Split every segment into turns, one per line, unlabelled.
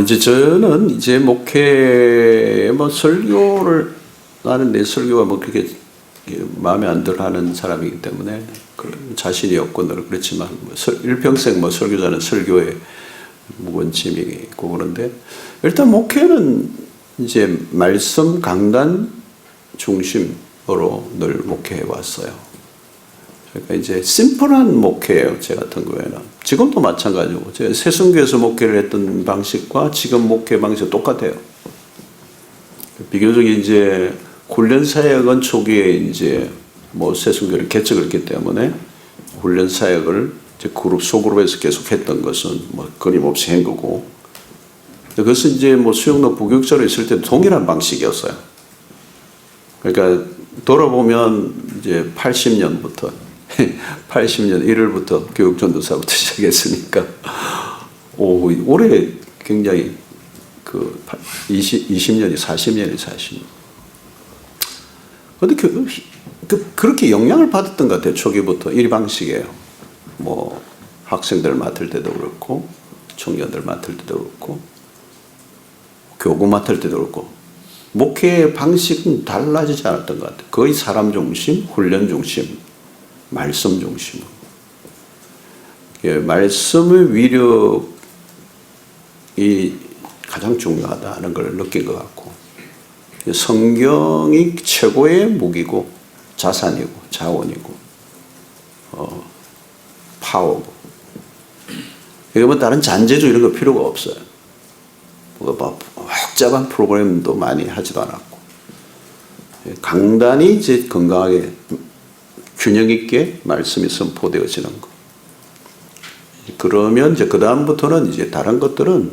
이제 저는 이제 목회, 설교를, 나는 내 설교가 그렇게 마음에 안 들어 하는 사람이기 때문에 자신이 없고 늘 그렇지만, 일평생 설교자는 설교에 무거운 짐이 있고 그런데, 일단 목회는 이제 말씀 강단 중심으로 늘 목회해 왔어요. 그러니까 이제 심플한 목회예요. 제 같은 경우에는 지금도 마찬가지고, 제가 새순교에서 목회를 했던 방식과 지금 목회 방식이 똑같아요. 비교적 이제 훈련 사역은 초기에 이제 새순교를 개척을 했기 때문에 훈련 사역을 이제 소그룹에서 계속 했던 것은 끊임없이 한 거고, 그것은 이제 수영로 부교육자로 있을 때 동일한 방식이었어요. 그러니까 돌아보면 이제 80년부터 80년 1월부터 교육전도사부터 시작했으니까, 올해 굉장히 20년이 40년이 40년. 그런데 그렇게 영향을 받았던 것 같아요. 초기부터 이 방식이에요. 학생들 맡을 때도 그렇고, 청년들 맡을 때도 그렇고, 교구 맡을 때도 그렇고, 목회의 방식은 달라지지 않았던 것 같아요. 거의 사람 중심, 훈련 중심, 말씀 중심으로. 말씀의 위력이 가장 중요하다는 걸 느낀 것 같고, 성경이 최고의 무기고 자산이고 자원이고 파워고, 이거 다른 잔재주 이런 거 필요가 없어요. 복잡한 프로그램도 많이 하지도 않았고, 강단이 이제 건강하게 균형 있게 말씀이 선포되어지는 거. 그러면 이제 그 다음부터는 이제 다른 것들은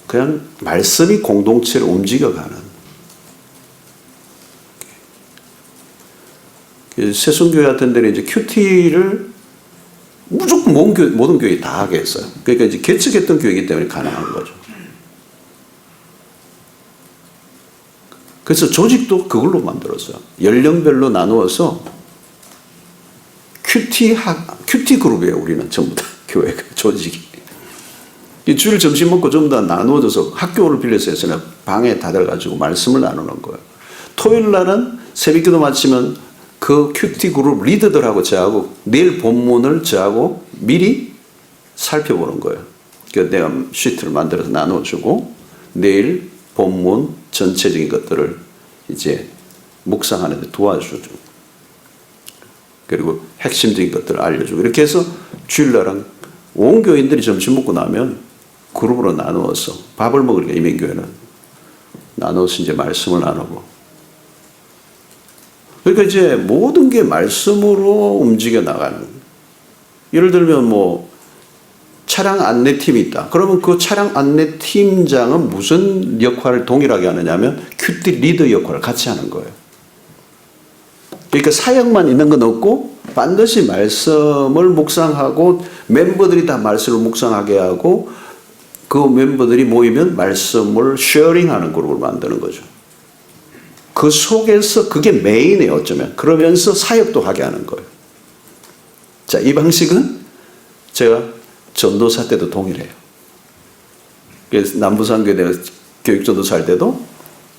그냥 말씀이 공동체를 움직여가는. 새순교회 같은 데는 이제 큐티를 무조건 모든 교회 다 하게 했어요. 그러니까 이제 개척했던 교회이기 때문에 가능한 거죠. 그래서 조직도 그걸로 만들었어요. 연령별로 나누어서 큐티 그룹이에요. 우리는 전부 다 교회가 조직이. 주일 점심 먹고 전부 다 나누어져서 학교를 빌려서 해서 방에 다들 가지고 말씀을 나누는 거예요. 토요일 날은 새벽기도 마치면 그 큐티 그룹 리더들하고 저하고 내일 본문을 저하고 미리 살펴보는 거예요. 그러니까 내가 시트를 만들어서 나눠주고 내일 본문 전체적인 것들을 이제 묵상하는 데 도와주죠. 그리고 핵심적인 것들을 알려주고, 이렇게 해서 주일날은 온 교인들이 점심 먹고 나면 그룹으로 나누어서 밥을 먹으니까 이민교회는 나누어서 이제 말씀을 나누고, 그러니까 이제 모든 게 말씀으로 움직여 나가는. 예를 들면 차량 안내팀이 있다. 그러면 그 차량 안내팀장은 무슨 역할을 동일하게 하느냐면 큐티 리더 역할을 같이 하는 거예요. 그러니까 사역만 있는 건 없고 반드시 말씀을 묵상하고 멤버들이 다 말씀을 묵상하게 하고 그 멤버들이 모이면 말씀을 쉐어링하는 그룹을 만드는 거죠. 그 속에서 그게 메인이에요. 어쩌면. 그러면서 사역도 하게 하는 거예요. 자, 이 방식은 제가 전도사 때도 동일해요. 그래서 남부산교회 내가 교육전도사 할 때도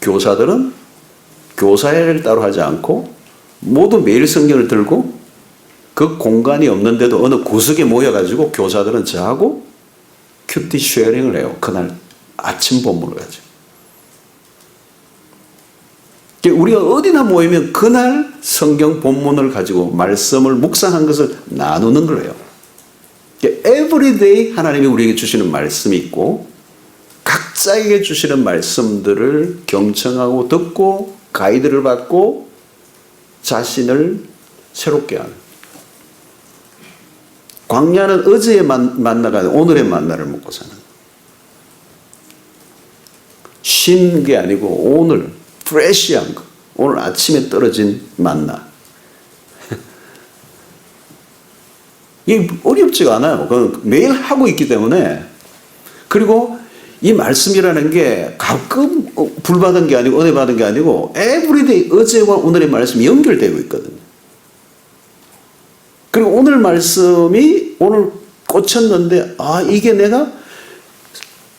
교사들은 교사회를 따로 하지 않고 모두 매일 성경을 들고 그 공간이 없는데도 어느 구석에 모여가지고 교사들은 저하고 큐티 쉐어링을 해요. 그날 아침 본문을 가지고. 우리가 어디나 모이면 그날 성경 본문을 가지고 말씀을 묵상한 것을 나누는 거예요. Everyday 하나님이 우리에게 주시는 말씀이 있고 각자에게 주시는 말씀들을 경청하고 듣고 가이드를 받고 자신을 새롭게 하는. 광야는 어제의 만나가 아니라 오늘의 만나를 먹고 사는. 쉰 게 아니고 오늘 프레시한 거. 오늘 아침에 떨어진 만나. 이게 어렵지가 않아요. 그건 매일 하고 있기 때문에. 그리고 이 말씀이라는 게 가끔 불받은 게 아니고 은혜 받은 게 아니고 에브리데이 어제와 오늘의 말씀이 연결되고 있거든요. 그리고 오늘 말씀이 오늘 꽂혔는데 이게 내가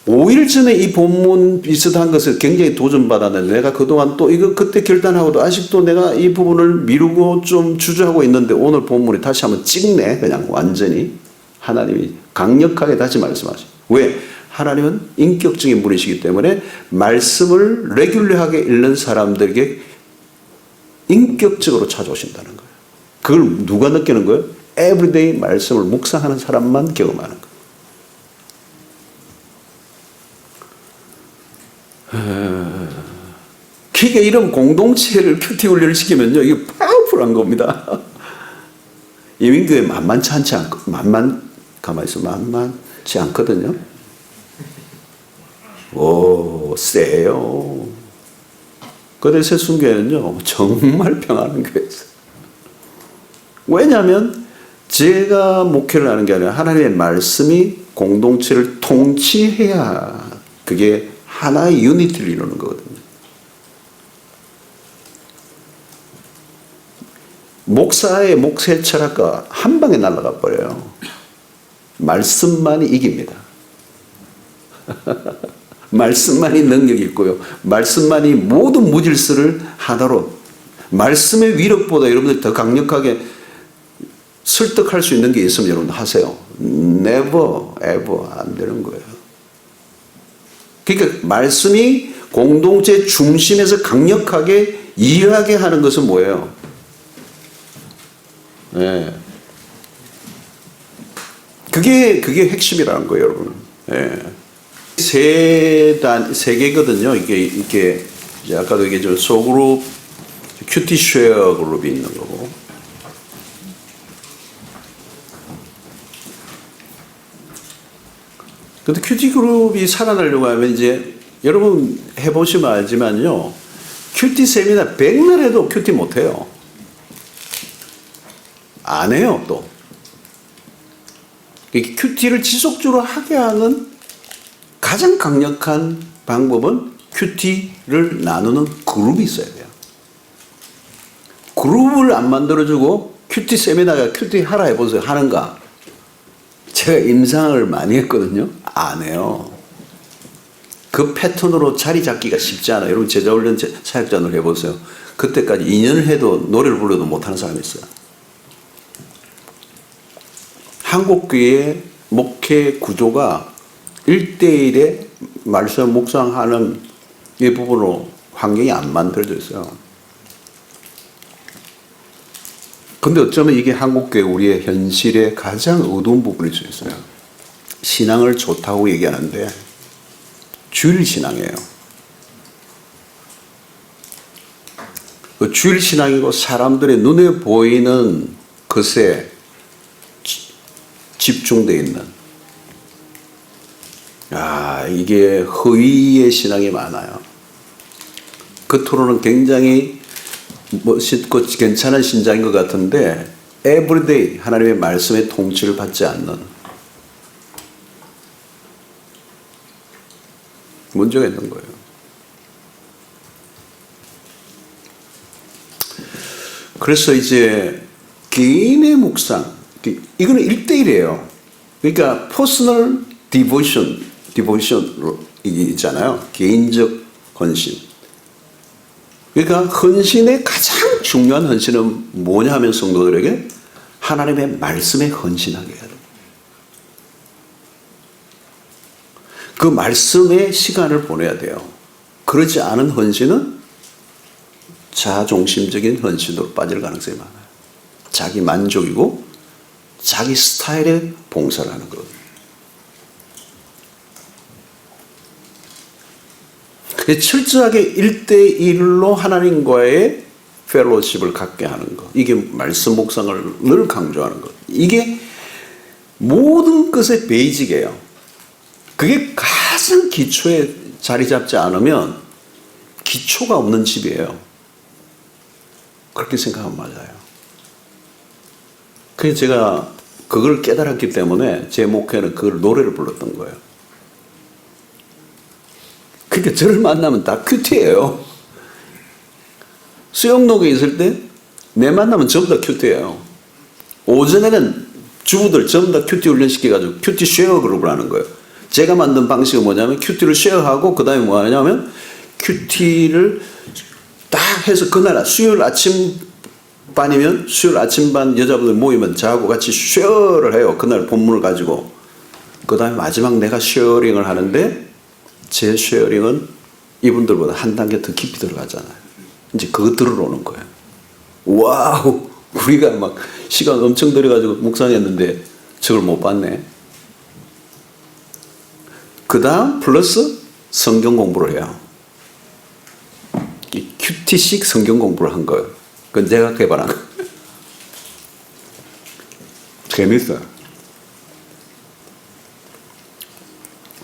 5일 전에 이 본문 비슷한 것을 굉장히 도전받았는데 내가 그동안 또 이거 그때 결단하고도 아직도 내가 이 부분을 미루고 좀 주저하고 있는데 오늘 본문이 다시 한번 찍네. 그냥 완전히 하나님이 강력하게 다시 말씀하셔. 왜? 하나님은 인격적인 분이시기 때문에 말씀을 레귤러하게 읽는 사람들에게 인격적으로 찾아오신다는 거예요. 그걸 누가 느끼는 거예요? 에브리데이 말씀을 묵상하는 사람만 경험하는 거예요. 그러니까 이런 공동체를 큐티 훈련을 시키면요, 이게 파워풀한 겁니다. 예민교회 만만치 않거든요. 오, 세요. 그런데 새순교회는요, 정말 평안한 교회였어요. 왜냐하면 제가 목회를 하는 게 아니라 하나님의 말씀이 공동체를 통치해야 그게 하나의 유니티를 이루는 거거든요. 목사의 목회 철학과 한 방에 날아가 버려요. 말씀만이 이깁니다. 말씀만이 능력이 있고요. 말씀만이 모든 무질서를 하나로, 말씀의 위력보다 여러분들 더 강력하게 설득할 수 있는 게 있으면 여러분 하세요. never ever 안 되는 거예요. 그러니까 말씀이 공동체 중심에서 강력하게 일하게 하는 것은 뭐예요? 네. 그게 핵심이라는 거예요, 여러분. 네. 세 개거든요. 이게 아까도 얘기했지만 소그룹, 큐티 쉐어 그룹이 있는 거고. 근데 큐티 그룹이 살아나려고 하면 이제 여러분 해보시면 알지만요. 큐티 세미나 백날 해도 큐티 못해요. 안 해요, 또. 큐티를 지속적으로 하게 하는 가장 강력한 방법은 큐티를 나누는 그룹이 있어야 돼요. 그룹을 안 만들어주고 큐티 세미나가 큐티 하라 해보세요. 하는가? 제가 임상을 많이 했거든요. 안 해요. 그 패턴으로 자리 잡기가 쉽지 않아요. 여러분 제자훈련 사역자를 해보세요. 그때까지 2년을 해도 노래를 불러도 못하는 사람이 있어요. 한국교회의 목회 구조가 1대1의 말씀 묵상하는 이 부분으로 환경이 안 만들어져 있어요. 근데 어쩌면 이게 한국교회 우리의 현실의 가장 어두운 부분일 수 있어요. 신앙을 좋다고 얘기하는데 주일 신앙이에요. 그 주일 신앙이고 사람들의 눈에 보이는 것에 집중되어 있는, 이게 허위의 신앙이 많아요. 겉으로는 굉장히 멋있고 괜찮은 신장인 것 같은데 에브리데이 하나님의 말씀의 통치를 받지 않는 문제가 있는 거예요. 그래서 이제 개인의 묵상, 이거는 1대1이에요. 그러니까 퍼스널 디보션 있잖아요. 개인적 헌신. 그러니까 헌신의 가장 중요한 헌신은 뭐냐 하면 성도들에게 하나님의 말씀에 헌신하게 해야 돼요. 그 말씀에 시간을 보내야 돼요. 그렇지 않은 헌신은 자아중심적인 헌신으로 빠질 가능성이 많아요. 자기 만족이고 자기 스타일에 봉사를 하는 거거든요. 철저하게 1대1로 하나님과의 펠로십을 갖게 하는 것. 이게 말씀 묵상을 늘 강조하는 것. 이게 모든 것의 베이직이에요. 그게 가장 기초에 자리 잡지 않으면 기초가 없는 집이에요. 그렇게 생각하면 맞아요. 그래서 제가 그걸 깨달았기 때문에 제 목회는 그걸 노래를 불렀던 거예요. 그러니까 저를 만나면 다 큐티예요. 수영록에 있을 때 내 만나면 전부 다 큐티예요. 오전에는 주부들 전부 다 큐티 훈련시켜가지고 큐티 쉐어 그룹을 하는 거예요. 제가 만든 방식은 뭐냐면 큐티를 쉐어하고 그 다음에 뭐 하냐면 큐티를 딱 해서 그날 수요일 아침반이면 수요일 아침반 여자분들 모이면 저하고 같이 쉐어를 해요. 그날 본문을 가지고. 그 다음에 마지막 내가 쉐어링을 하는데 제 쉐어링은 이분들보다 한 단계 더 깊이 들어가잖아요. 이제 그거 들으러 오는 거예요. 와우, 우리가 막 시간 엄청 들여가지고 묵상했는데 저걸 못 봤네. 그 다음 플러스 성경 공부를 해요. 이 큐티식 성경 공부를 한 거예요. 그건 제가 개발한 거예요. 재밌어요.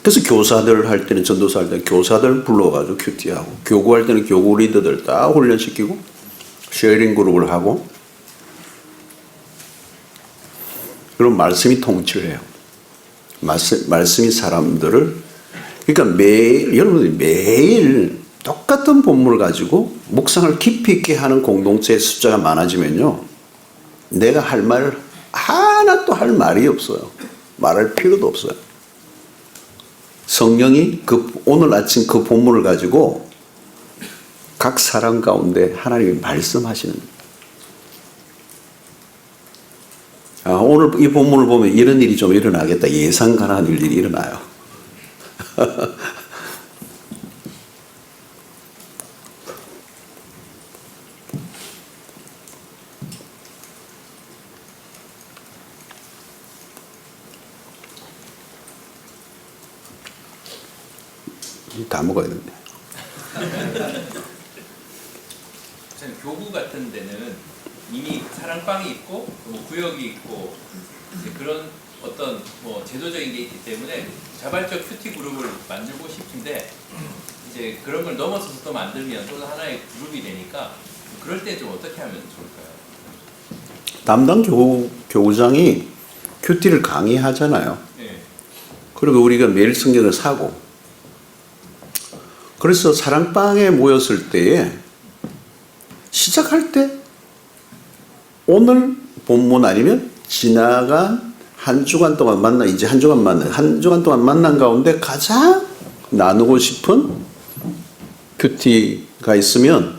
그래서 교사들 할 때는, 전도사 할 때는 교사들 불러가지고 큐티하고, 교구할 때는 교구 리더들 다 훈련시키고, 쉐어링 그룹을 하고, 그럼 말씀이 통치를 해요. 말씀이 사람들을, 그러니까 매일, 여러분들이 매일 똑같은 본문을 가지고 묵상을 깊이 있게 하는 공동체의 숫자가 많아지면요, 내가 할 말 하나도 할 말이 없어요. 말할 필요도 없어요. 성령이 오늘 아침 그 본문을 가지고 각 사람 가운데 하나님이 말씀하시는, 오늘 이 본문을 보면 이런 일이 좀 일어나겠다, 예상 가능한 일들이 일어나요. 다 먹어야 되는데.
교구 같은 데는 이미 사랑방이 있고 뭐 구역이 있고 그런 어떤 뭐 제도적인 게 있기 때문에 자발적 큐티 그룹을 만들고 싶은데, 이제 그런 걸 넘어서서 또 만들면 또 하나의 그룹이 되니까, 그럴 때 좀 어떻게 하면 좋을까요?
담당 교구장이 큐티를 강의하잖아요.
네.
그리고 우리가 매일 성경을 사고, 그래서 사랑방에 모였을 때에 시작할 때 오늘 본문 아니면 지나간 한 주간 동안 이제 한 주간 동안 만난 가운데 가장 나누고 싶은 큐티가 있으면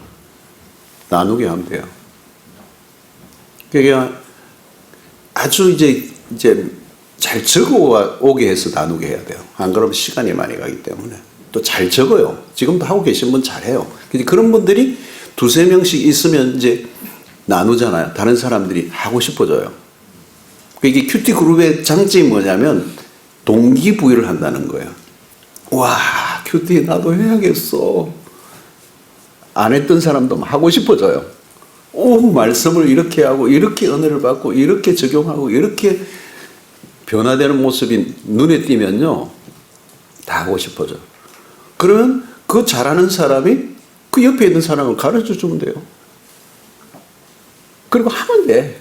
나누게 하면 돼요. 그러니까 아주 이제 잘 적어 오게 해서 나누게 해야 돼요. 안 그러면 시간이 많이 가기 때문에. 또 잘 적어요. 지금도 하고 계신 분 잘해요. 그런 분들이 두세 명씩 있으면 이제 나누잖아요. 다른 사람들이 하고 싶어져요. 이게 큐티 그룹의 장점이 뭐냐면 동기부여를 한다는 거예요. 와, 큐티 나도 해야겠어. 안 했던 사람도 하고 싶어져요. 오, 말씀을 이렇게 하고 이렇게 은혜를 받고 이렇게 적용하고 이렇게 변화되는 모습이 눈에 띄면요, 다 하고 싶어져. 그러면 그 잘하는 사람이 그 옆에 있는 사람을 가르쳐 주면 돼요. 그리고 하면 돼.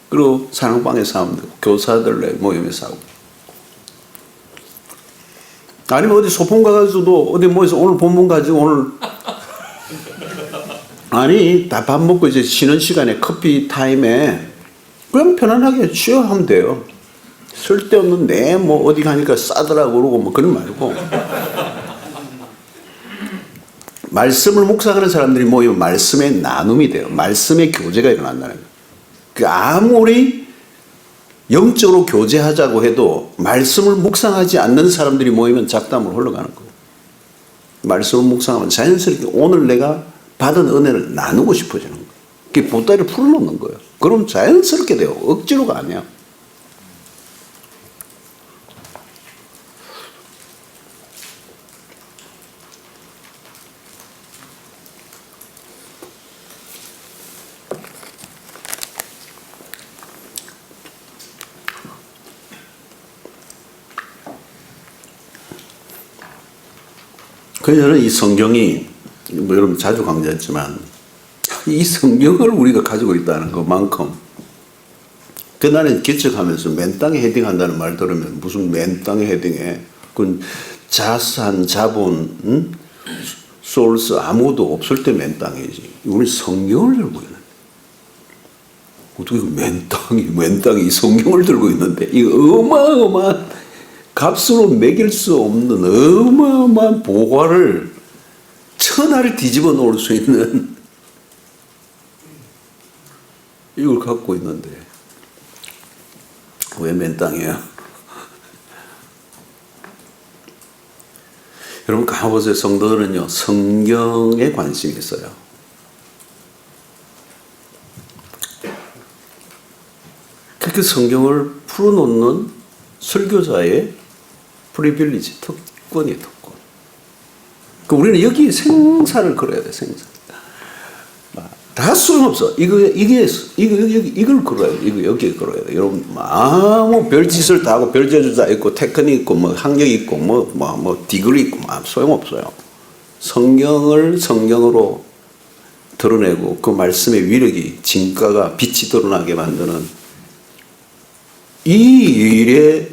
그리고 사랑방에서 하면 되고, 교사들 모임에서 하고. 아니면 어디 소풍 가가지고도 어디 모여서 오늘 본문 가지고 오늘 아니, 다 밥 먹고 이제 쉬는 시간에 커피 타임에 그냥 편안하게 쉬어하면 돼요. 쓸데없는 뭐 어디 가니까 싸더라고 그러고 뭐 그런 말고. 말씀을 묵상하는 사람들이 모이면 말씀의 나눔이 돼요. 말씀의 교제가 일어난다는 거예요. 아무리 영적으로 교제하자고 해도 말씀을 묵상하지 않는 사람들이 모이면 작담으로 흘러가는 거예요. 말씀을 묵상하면 자연스럽게 오늘 내가 받은 은혜를 나누고 싶어지는 거예요. 그게 보따리를 풀어놓는 거예요. 그럼 자연스럽게 돼요. 억지로가 아니야. 그래서 저는 이 성경이, 뭐 여러분 자주 강조했지만, 이 성경을 우리가 가지고 있다는 것만큼, 그날은 개척하면서 맨 땅에 헤딩한다는 말 들으면 무슨 맨 땅에 헤딩해? 그건 자산, 자본, 소울스 아무도 없을 때 맨 땅이지. 우리 성경을 들고 있는. 어떻게 맨 땅이 이 성경을 들고 있는데, 이 어마어마한 값으로 매길 수 없는 어마어마한 보화를 천하를 뒤집어 놓을 수 있는 이걸 갖고 있는데 왜 맨 땅이에요? 여러분 가보세요. 성도들은요 성경에 관심이 있어요. 그렇게 성경을 풀어놓는 설교자의 프리빌리지, 특권이에요, 특권. 그 우리는 여기 생사를 걸어야 돼, 생사. 다 소용없어. 이걸 걸어야 돼. 이거 여기에 걸어야 돼. 여러분, 아무 별짓을 다 하고, 별재주 다 있고, 테크닉 있고, 뭐, 학력이 있고, 뭐, 디그리 있고, 소용없어요. 성경을 성경으로 드러내고, 그 말씀의 위력이, 진가가, 빛이 드러나게 만드는 이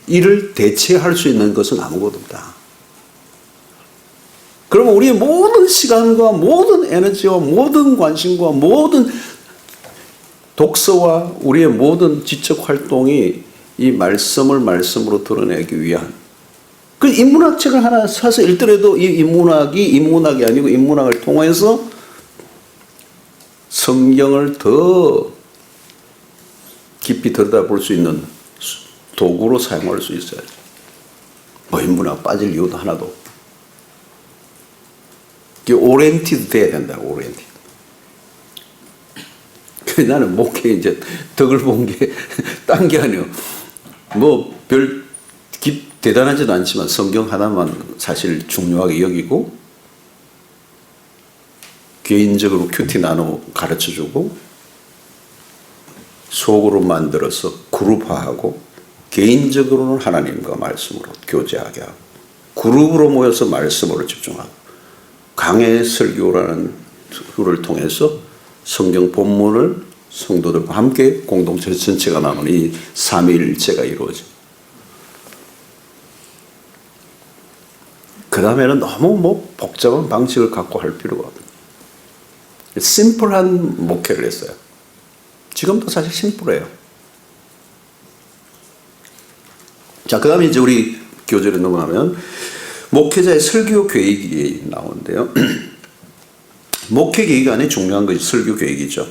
일을 대체할 수 있는 것은 아무것도 없다. 그러면 우리의 모든 시간과 모든 에너지와 모든 관심과 모든 독서와 우리의 모든 지적 활동이 이 말씀을 말씀으로 드러내기 위한 그 인문학책을 하나 사서 읽더라도 이 인문학이 아니고 인문학을 통해서 성경을 더 깊이 들여다볼 수 있는 도구로 사용할 수 있어야죠. 뭐 인문학 빠질 이유도 하나도 없고. 오리엔티드 돼야 된다. 오리엔티드. 나는 목회 이제 덕을 본 게 딴 게 아니에요. 뭐 별 대단하지도 않지만 성경 하나만 사실 중요하게 여기고 개인적으로 큐티 나눠 가르쳐주고 속으로 만들어서 그룹화하고 개인적으로는 하나님과 말씀으로 교제하게 하고 그룹으로 모여서 말씀으로 집중하고 강해 설교라는 툴을 통해서 성경 본문을 성도들과 함께 공동체 전체가 나누는 이 삼위일체가 이루어져. 그 다음에는 너무 뭐 복잡한 방식을 갖고 할 필요가 없어요. 심플한 목회를 했어요. 지금도 사실 심플해요. 자, 그 다음에 이제 우리 교재로 넘어가면 목회자의 설교 계획이 나오는데요. 목회 계획 안에 중요한 것이 설교 계획이죠.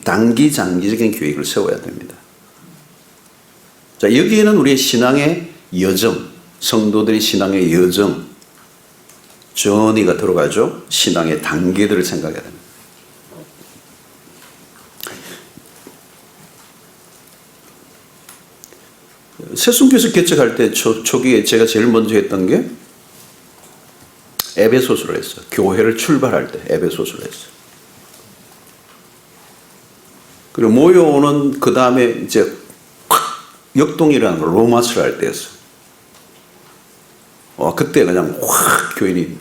단기, 장기적인 계획을 세워야 됩니다. 자, 여기에는 우리의 신앙의 여정, 성도들의 신앙의 여정, 전이가 들어가죠. 신앙의 단계들을 생각해야 됩니다. 새순교에서 개척할 때 초기에 제가 제일 먼저 했던 게 에베소서를 했어요. 교회를 출발할 때 에베소서를 했어요. 그리고 모여오는 그 다음에 이제 역동이라는 걸 로마서를 할 때 했어요. 그때 그냥 확 교인이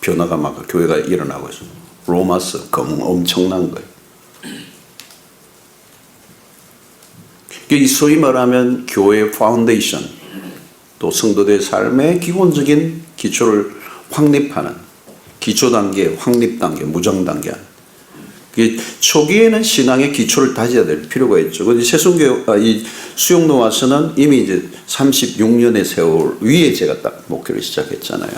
변화가 막 교회가 일어나고 있어요. 로마서 엄청난 거예요. 이 소위 말하면 교회의 파운데이션, 또 성도들의 삶의 기본적인 기초를 확립하는 기초 단계, 확립 단계, 무장 단계. 초기에는 신앙의 기초를 다져야 될 필요가 있죠. 이 수용로 와서는 이미 이제 36년의 세월 위에 제가 딱 목회를 시작했잖아요.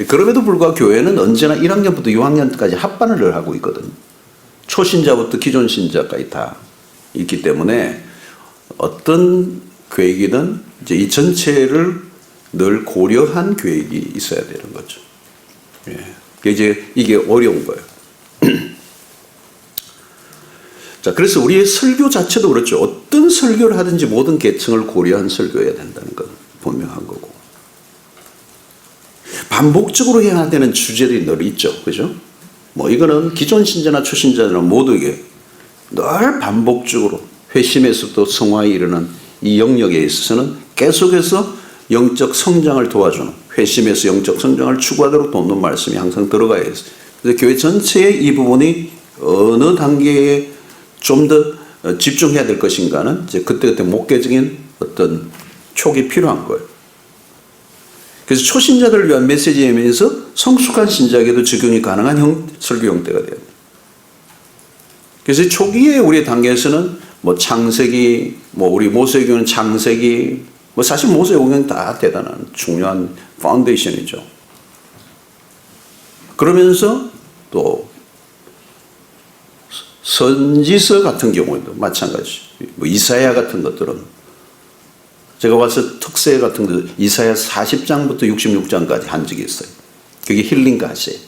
그럼에도 불구하고 교회는 언제나 1학년부터 6학년까지 합반을 하고 있거든요. 초신자부터 기존 신자까지 다 있기 때문에 어떤 계획이든 이제 이 전체를 늘 고려한 계획이 있어야 되는 거죠. 이제 이게 어려운 거예요. 자, 그래서 우리의 설교 자체도 그렇죠. 어떤 설교를 하든지 모든 계층을 고려한 설교해야 된다는 건 분명한 거고. 반복적으로 해야 되는 주제들이 늘 있죠. 그죠? 뭐 이거는 기존 신자나 초신자나 모두에게 늘 반복적으로 회심에서부터 성화에 이르는 이 영역에 있어서는 계속해서 영적 성장을 도와주는 회심에서 영적 성장을 추구하도록 돕는 말씀이 항상 들어가야 해요. 그래서 교회 전체의 이 부분이 어느 단계에 좀 더 집중해야 될 것인가는 이제 그때그때 목회적인 어떤 촉이 필요한 거예요. 그래서 초신자들을 위한 메시지이면서 성숙한 신자에게도 적용이 가능한 설교 형태가 돼요. 그래서 초기에 우리 단계에서는 뭐 창세기, 뭐 우리 모세교는 창세기, 뭐 사실 모세오경이 다 대단한 중요한 파운데이션이죠. 그러면서 또 선지서 같은 경우에도 마찬가지. 뭐 이사야 같은 것들은 제가 와서 특세 같은 거 이사야 40장부터 66장까지 한 적이 있어요. 그게 힐링 가시예요.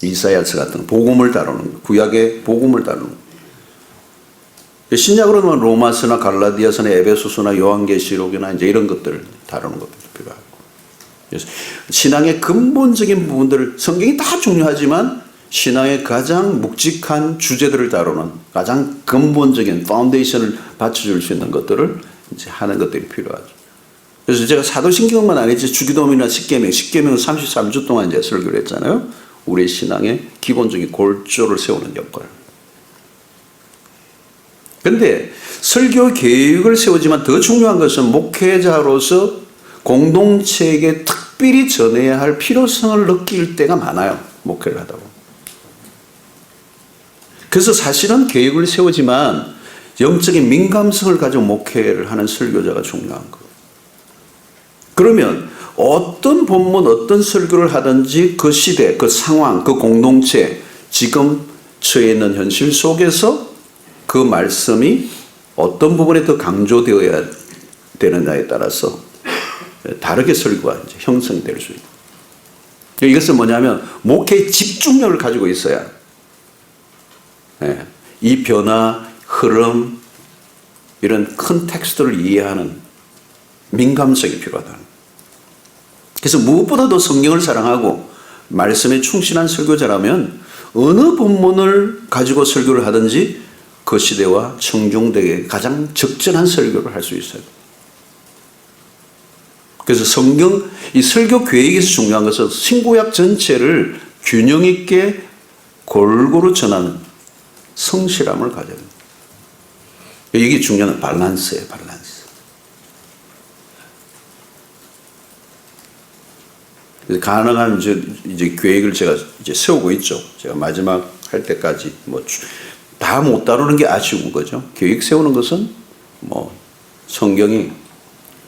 이사야서 같은 복음을 다루는 거, 구약의 복음을 다루는 거. 신약으로는 로마서나 갈라디아서나 에베소서나 요한계시록이나 이제 이런 것들을 다루는 것도 필요하고. 그래서 신앙의 근본적인 부분들을 성경이 다 중요하지만 신앙의 가장 묵직한 주제들을 다루는 가장 근본적인 파운데이션을 받쳐줄 수 있는 것들을 이제 하는 것들이 필요하죠. 그래서 제가 사도신경만 아니지 주기도문이나 십계명, 십계명은 33주 동안 이제 설교를 했잖아요. 우리의 신앙의 기본적인 골조를 세우는 역할. 그런데 설교 계획을 세우지만 더 중요한 것은 목회자로서 공동체에게 특별히 전해야 할 필요성을 느낄 때가 많아요. 목회를 하다 보면. 그래서 사실은 계획을 세우지만 영적인 민감성을 가지고 목회를 하는 설교자가 중요한 거예요. 그러면 어떤 본문, 어떤 설교를 하든지 그 시대, 그 상황, 그 공동체, 지금 처해 있는 현실 속에서 그 말씀이 어떤 부분에 더 강조되어야 되느냐에 따라서 다르게 설교가 이제 형성될 수 있다. 이것은 뭐냐면 목회의 집중력을 가지고 있어야 이 변화, 흐름, 이런 큰 텍스트를 이해하는 민감성이 필요하다. 그래서 무엇보다도 성경을 사랑하고 말씀에 충실한 설교자라면 어느 본문을 가지고 설교를 하든지 그 시대와 청중들에게 가장 적절한 설교를 할 수 있어요. 그래서 성경, 이 설교 계획에서 중요한 것은 신구약 전체를 균형 있게 골고루 전하는 성실함을 가져야 됩니다. 이게 중요한 밸런스예요, 밸런스. 가능한 이제 계획을 제가 이제 세우고 있죠. 제가 마지막 할 때까지 뭐 다 못 다루는 게 아쉬운 거죠. 계획 세우는 것은 뭐 성경이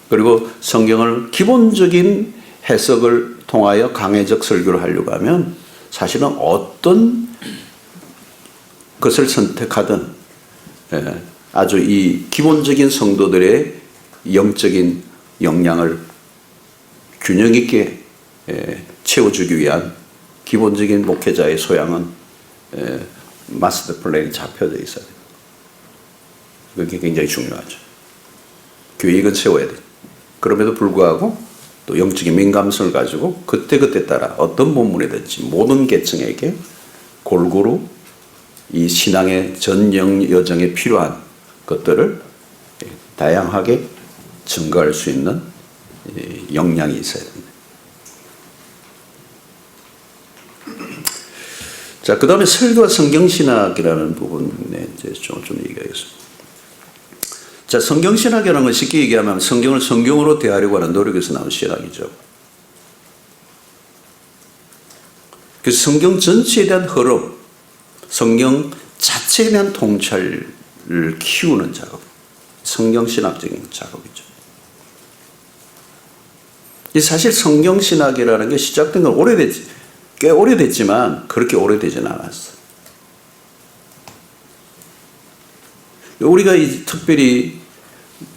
그리고 성경을 기본적인 해석을 통하여 강해적 설교를 하려고 하면 사실은 어떤 것을 선택하든 아주 이 기본적인 성도들의 영적인 역량을 균형 있게 채워주기 위한 기본적인 목회자의 소양은 마스터 플랜이 잡혀져 있어야 돼요. 그게 굉장히 중요하죠. 계획은 세워야 돼요. 그럼에도 불구하고 또 영적인 민감성을 가지고 그때그때 따라 어떤 본문이든지 모든 계층에게 골고루 이 신앙의 전 여정에 필요한 것들을 다양하게 증거할 수 있는 역량이 있어야 됩니다. 자, 그 다음에 설교와 성경신학이라는 부분에 이제 좀 얘기하겠습니다. 자, 성경신학이라는 건 쉽게 얘기하면 성경을 성경으로 대하려고 하는 노력에서 나온 신학이죠. 그 성경 전체에 대한 흐름, 성경 자체에 대한 통찰을 키우는 작업, 성경신학적인 작업이죠. 사실 성경신학이라는 게 시작된 건 꽤 오래됐지만 그렇게 오래되지는 않았어요. 우리가 특별히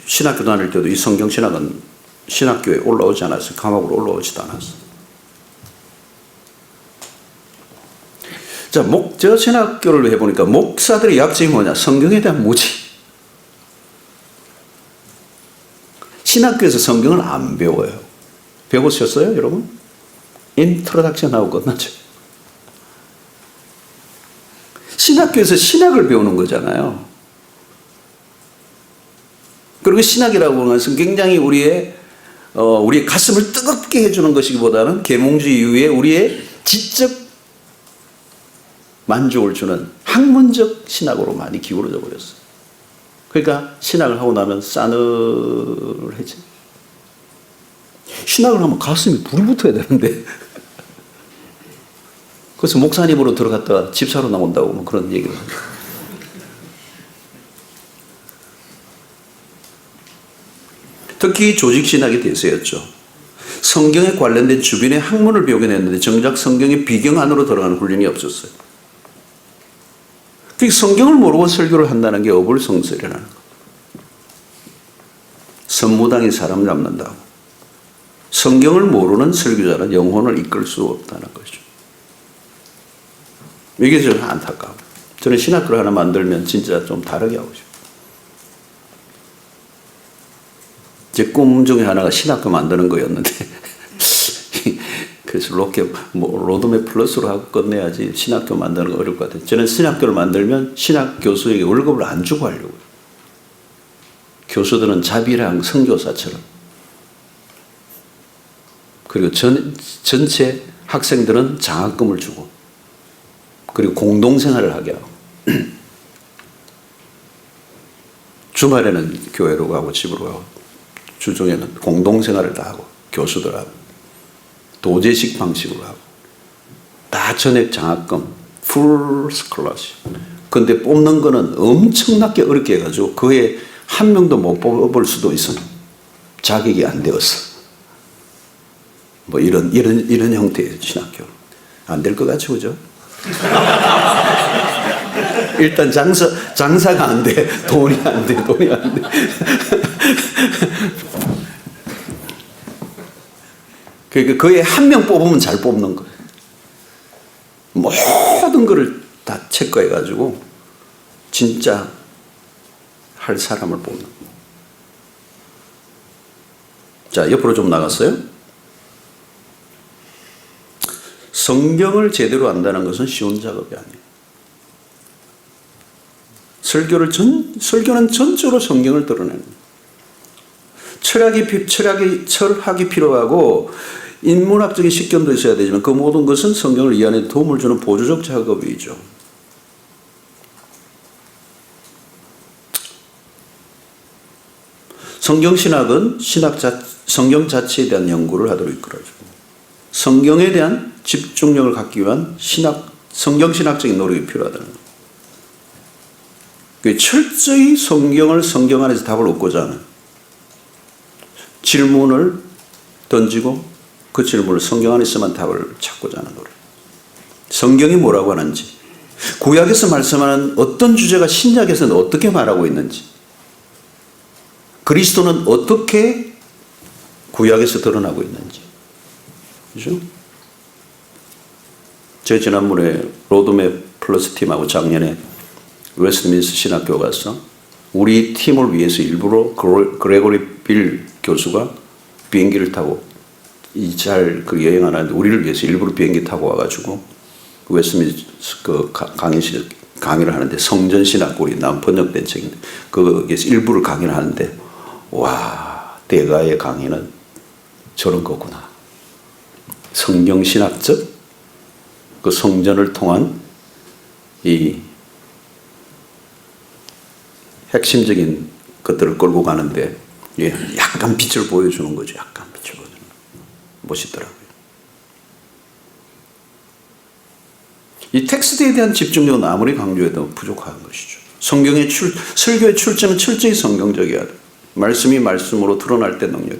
신학교 다닐 때도 이 성경신학은 신학교에 올라오지 않았어요. 감옥으로 올라오지도 않았어요. 자, 저 신학교를 해보니까 목사들의 약점이 뭐냐? 성경에 대한 무지. 신학교에서 성경을 안 배워요. 배우셨어요, 여러분? 인트로덕션하고 끝나죠. 신학교에서 신학을 배우는 거잖아요. 그리고 신학이라고 하는 것은 굉장히 우리의 가슴을 뜨겁게 해주는 것이기보다는 계몽주의 이후에 우리의 지적 만족을 주는 학문적 신학으로 많이 기울어져 버렸어요. 그러니까 신학을 하고 나면 싸늘해져. 신학을 하면 가슴이 불이 붙어야 되는데 그래서 목사님으로 들어갔다가 집사로 나온다고 뭐 그런 얘기를 합니다. 특히 조직신학이 대세였죠. 성경에 관련된 주변의 학문을 배우긴 했는데 정작 성경의 비경 안으로 들어가는 훈련이 없었어요. 그러니까 성경을 모르고 설교를 한다는 게 어불성설이라는 거예요. 선무당이 사람 잡는다고. 성경을 모르는 설교자는 영혼을 이끌 수 없다는 거죠. 이게 좀 안타까워요. 저는 신학교를 하나 만들면 진짜 좀 다르게 하고 싶어요. 제 꿈 중에 하나가 신학교 만드는 거였는데 그래서 로드맵 플러스로 하고 끝내야지 신학교 만드는 거 어려울 것 같아요. 저는 신학교를 만들면 신학 교수에게 월급을 안 주고 하려고요. 교수들은 자비랑 선교사처럼, 그리고 전체 학생들은 장학금을 주고, 그리고 공동생활을 하게 하고 주말에는 교회로 가고 집으로 가고 주중에는 공동생활을 다 하고 교수들하고 도제식 방식으로 하고 다 전액 장학금 풀 스콜러십. 근데 뽑는 거는 엄청나게 어렵게 해가지고 그에 한 명도 못 뽑을 수도 있어. 자격이 안 되었어. 뭐 이런 형태의 신학교 안 될 것 같죠, 그죠? 일단 장사가 안 돼. 돈이 안 돼. 그러니까 거의 한 명 뽑으면 잘 뽑는 거예요. 모든 거를 다 체크해가지고 진짜 할 사람을 뽑는 거예요. 자, 옆으로 좀 나갔어요. 성경을 제대로 안다는 것은 쉬운 작업이 아니에요. 설교는 전적으로 성경을 드러내는 거예요. 철학이 필요하고 인문학적인 식견도 있어야 되지만 그 모든 것은 성경을 이해하는 데 도움을 주는 보조적 작업이죠. 성경신학은 성경 자체에 대한 연구를 하도록 이끌어주고 성경에 대한 집중력을 갖기 위한 성경신학적인 노력이 필요하다는 거예요. 철저히 성경 안에서 답을 얻고자 하는 질문을 던지고 그 질문을 성경 안에서만 답을 찾고자 하는 노력. 성경이 뭐라고 하는지, 구약에서 말씀하는 어떤 주제가 신약에서는 어떻게 말하고 있는지, 그리스도는 어떻게 구약에서 드러나고 있는지. 그죠? 제가 지난번에 로드맵 플러스 팀하고 작년에 웨스트민스터 신학교 가서 우리 팀을 위해서 일부러 그레고리 빌 교수가 비행기를 타고 그 여행하는데 우리를 위해서 일부러 비행기 타고 와가지고 웨스트민스터 그 강의를 하는데 성전신학 우리 남 번역된 책인데 거기에서 일부러 강의를 하는데 와, 대가의 강의는 저런 거구나. 성경신학적 그 성전을 통한 이 핵심적인 것들을 끌고 가는데 약간 빛을 보여주는 거죠. 약간 빛을 보여주는 거. 멋있더라고요. 이 텍스트에 대한 집중력은 아무리 강조해도 부족한 것이죠. 설교의 출제는 철저히 성경적이어야 돼. 말씀이 말씀으로 드러날 때 능력.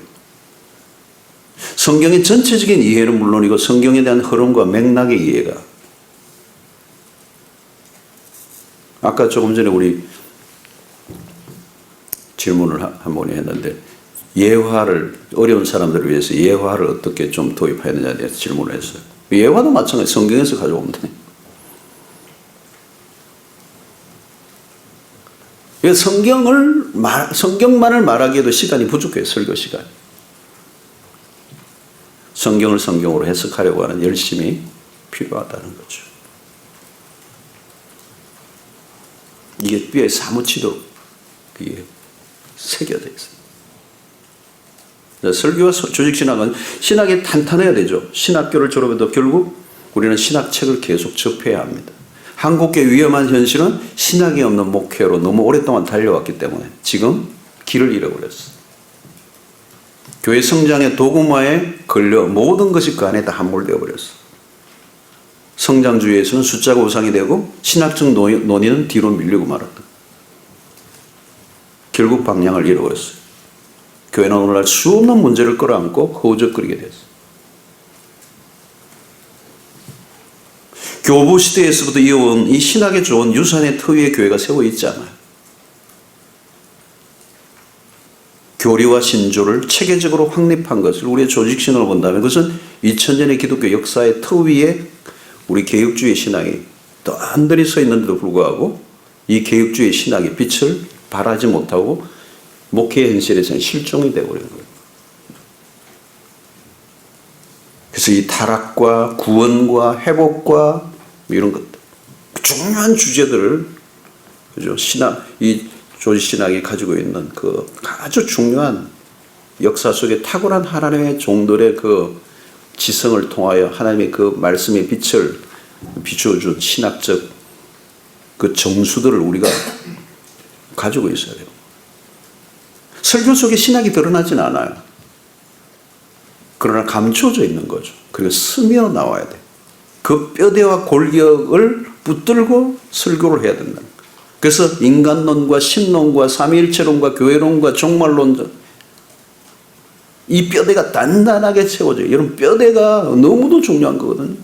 성경의 전체적인 이해는 물론이고 성경에 대한 흐름과 맥락의 이해가. 아까 조금 전에 우리 질문을 한 분이 했는데 예화를 어려운 사람들을 위해서 예화를 어떻게 좀 도입해야 되냐에 질문을 했어요. 예화도 마찬가지 성경에서 가져오면 돼. 성경만을 말하기에도 시간이 부족해요. 설교 시간이. 성경을 성경으로 해석하려고 하는 열심이 필요하다는 거죠. 이게 뼈에 사무치도록 그게 새겨져 있어요. 설교와 조직신학은 신학이 탄탄해야 되죠. 신학교를 졸업해도 결국 우리는 신학책을 계속 접해야 합니다. 한국의 위험한 현실은 신학이 없는 목회로 너무 오랫동안 달려왔기 때문에 지금 길을 잃어버렸어요. 교회 성장의 도구마에 걸려 모든 것이 그 안에 다 함몰되어 버렸어요. 성장주의에서는 숫자가 우상이 되고 신학적 논의는 뒤로 밀리고 말았다. 결국 방향을 잃어버렸어요. 교회는 오늘날 수없는 문제를 끌어안고 허우적거리게 됐어요. 교부 시대에서부터 이어온 이 신학에 좋은 유산의 터 위에 교회가 세워 있잖아요. 교리와 신조를 체계적으로 확립한 것을 우리의 조직신으로 본다면 그것은 2000년의 기독교 역사의 터 위에 우리 개혁주의 신앙이 딴들이 서 있는데도 불구하고 이 개혁주의 신학의 빛을 발하지 못하고 목회 현실에서는 실종이 되어버린 거예요. 그래서 이 타락과 구원과 회복과 이런 것들 중요한 주제들을 그죠? 이 조직신학이 가지고 있는 그 아주 중요한 역사 속에 탁월한 하나님의 종들의 그 지성을 통하여 하나님의 그 말씀의 빛을 비추어준 신학적 그 정수들을 우리가 가지고 있어야 돼요. 설교 속에 신학이 드러나진 않아요. 그러나 감추어져 있는 거죠. 그리고 스며 나와야 돼. 그 뼈대와 골격을 붙들고 설교를 해야 된다. 그래서 인간론과 신론과 삼위일체론과 교회론과 종말론 이 뼈대가 단단하게 채워져요. 여러분 뼈대가 너무도 중요한 거거든요.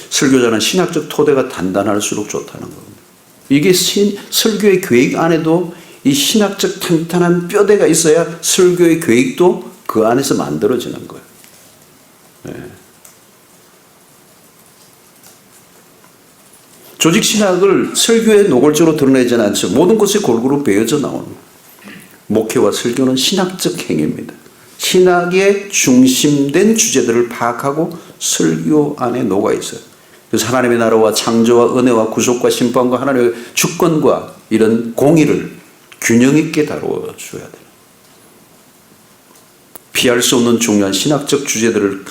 설교자는 신학적 토대가 단단할수록 좋다는 겁니다. 이게 설교의 계획 안에도 이 신학적 탄탄한 뼈대가 있어야 설교의 계획도 그 안에서 만들어지는 거예요. 네. 조직신학을 설교에 노골적으로 드러내지는 않죠. 모든 것이 골고루 배어져 나오는 거예요. 목회와 설교는 신학적 행위입니다. 신학에 중심된 주제들을 파악하고 설교 안에 녹아 있어요. 그래서 하나님의 나라와 창조와 은혜와 구속과 심판과 하나님의 주권과 이런 공의를 균형 있게 다루어 줘야 돼요. 피할 수 없는 중요한 신학적 주제들을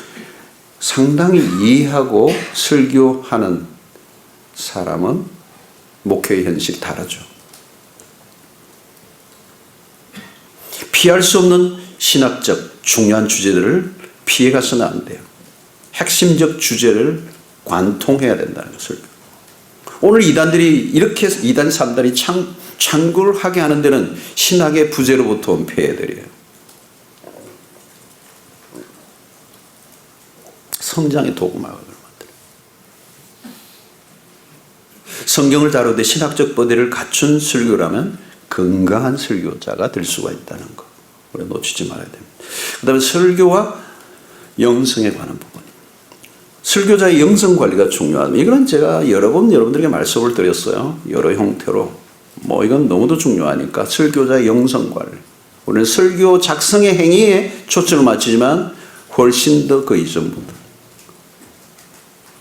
상당히 이해하고 설교하는 사람은 목회의 현실이 다르죠. 피할 수 없는 신학적 중요한 주제들을 피해가서는 안 돼요. 핵심적 주제를 관통해야 된다는 것을. 오늘 이단들이 이렇게 이단 3단이 창구를 하게 하는 데는 신학의 부재로부터 온 폐해들이에요. 성장의 도구막을 만들어요. 성경을 다루되 신학적 뼈대를 갖춘 설교라면 건강한 설교자가 될 수가 있다는 거. 우리 놓치지 말아야 됩니다. 그 다음에 설교와 영성에 관한 부분. 설교자의 영성 관리가 중요합니다. 이건 제가 여러 번 여러분들에게 말씀을 드렸어요. 여러 형태로. 이건 너무도 중요하니까 설교자의 영성 관리. 우리는 설교 작성의 행위에 초점을 맞추지만 훨씬 더 그 이전부터.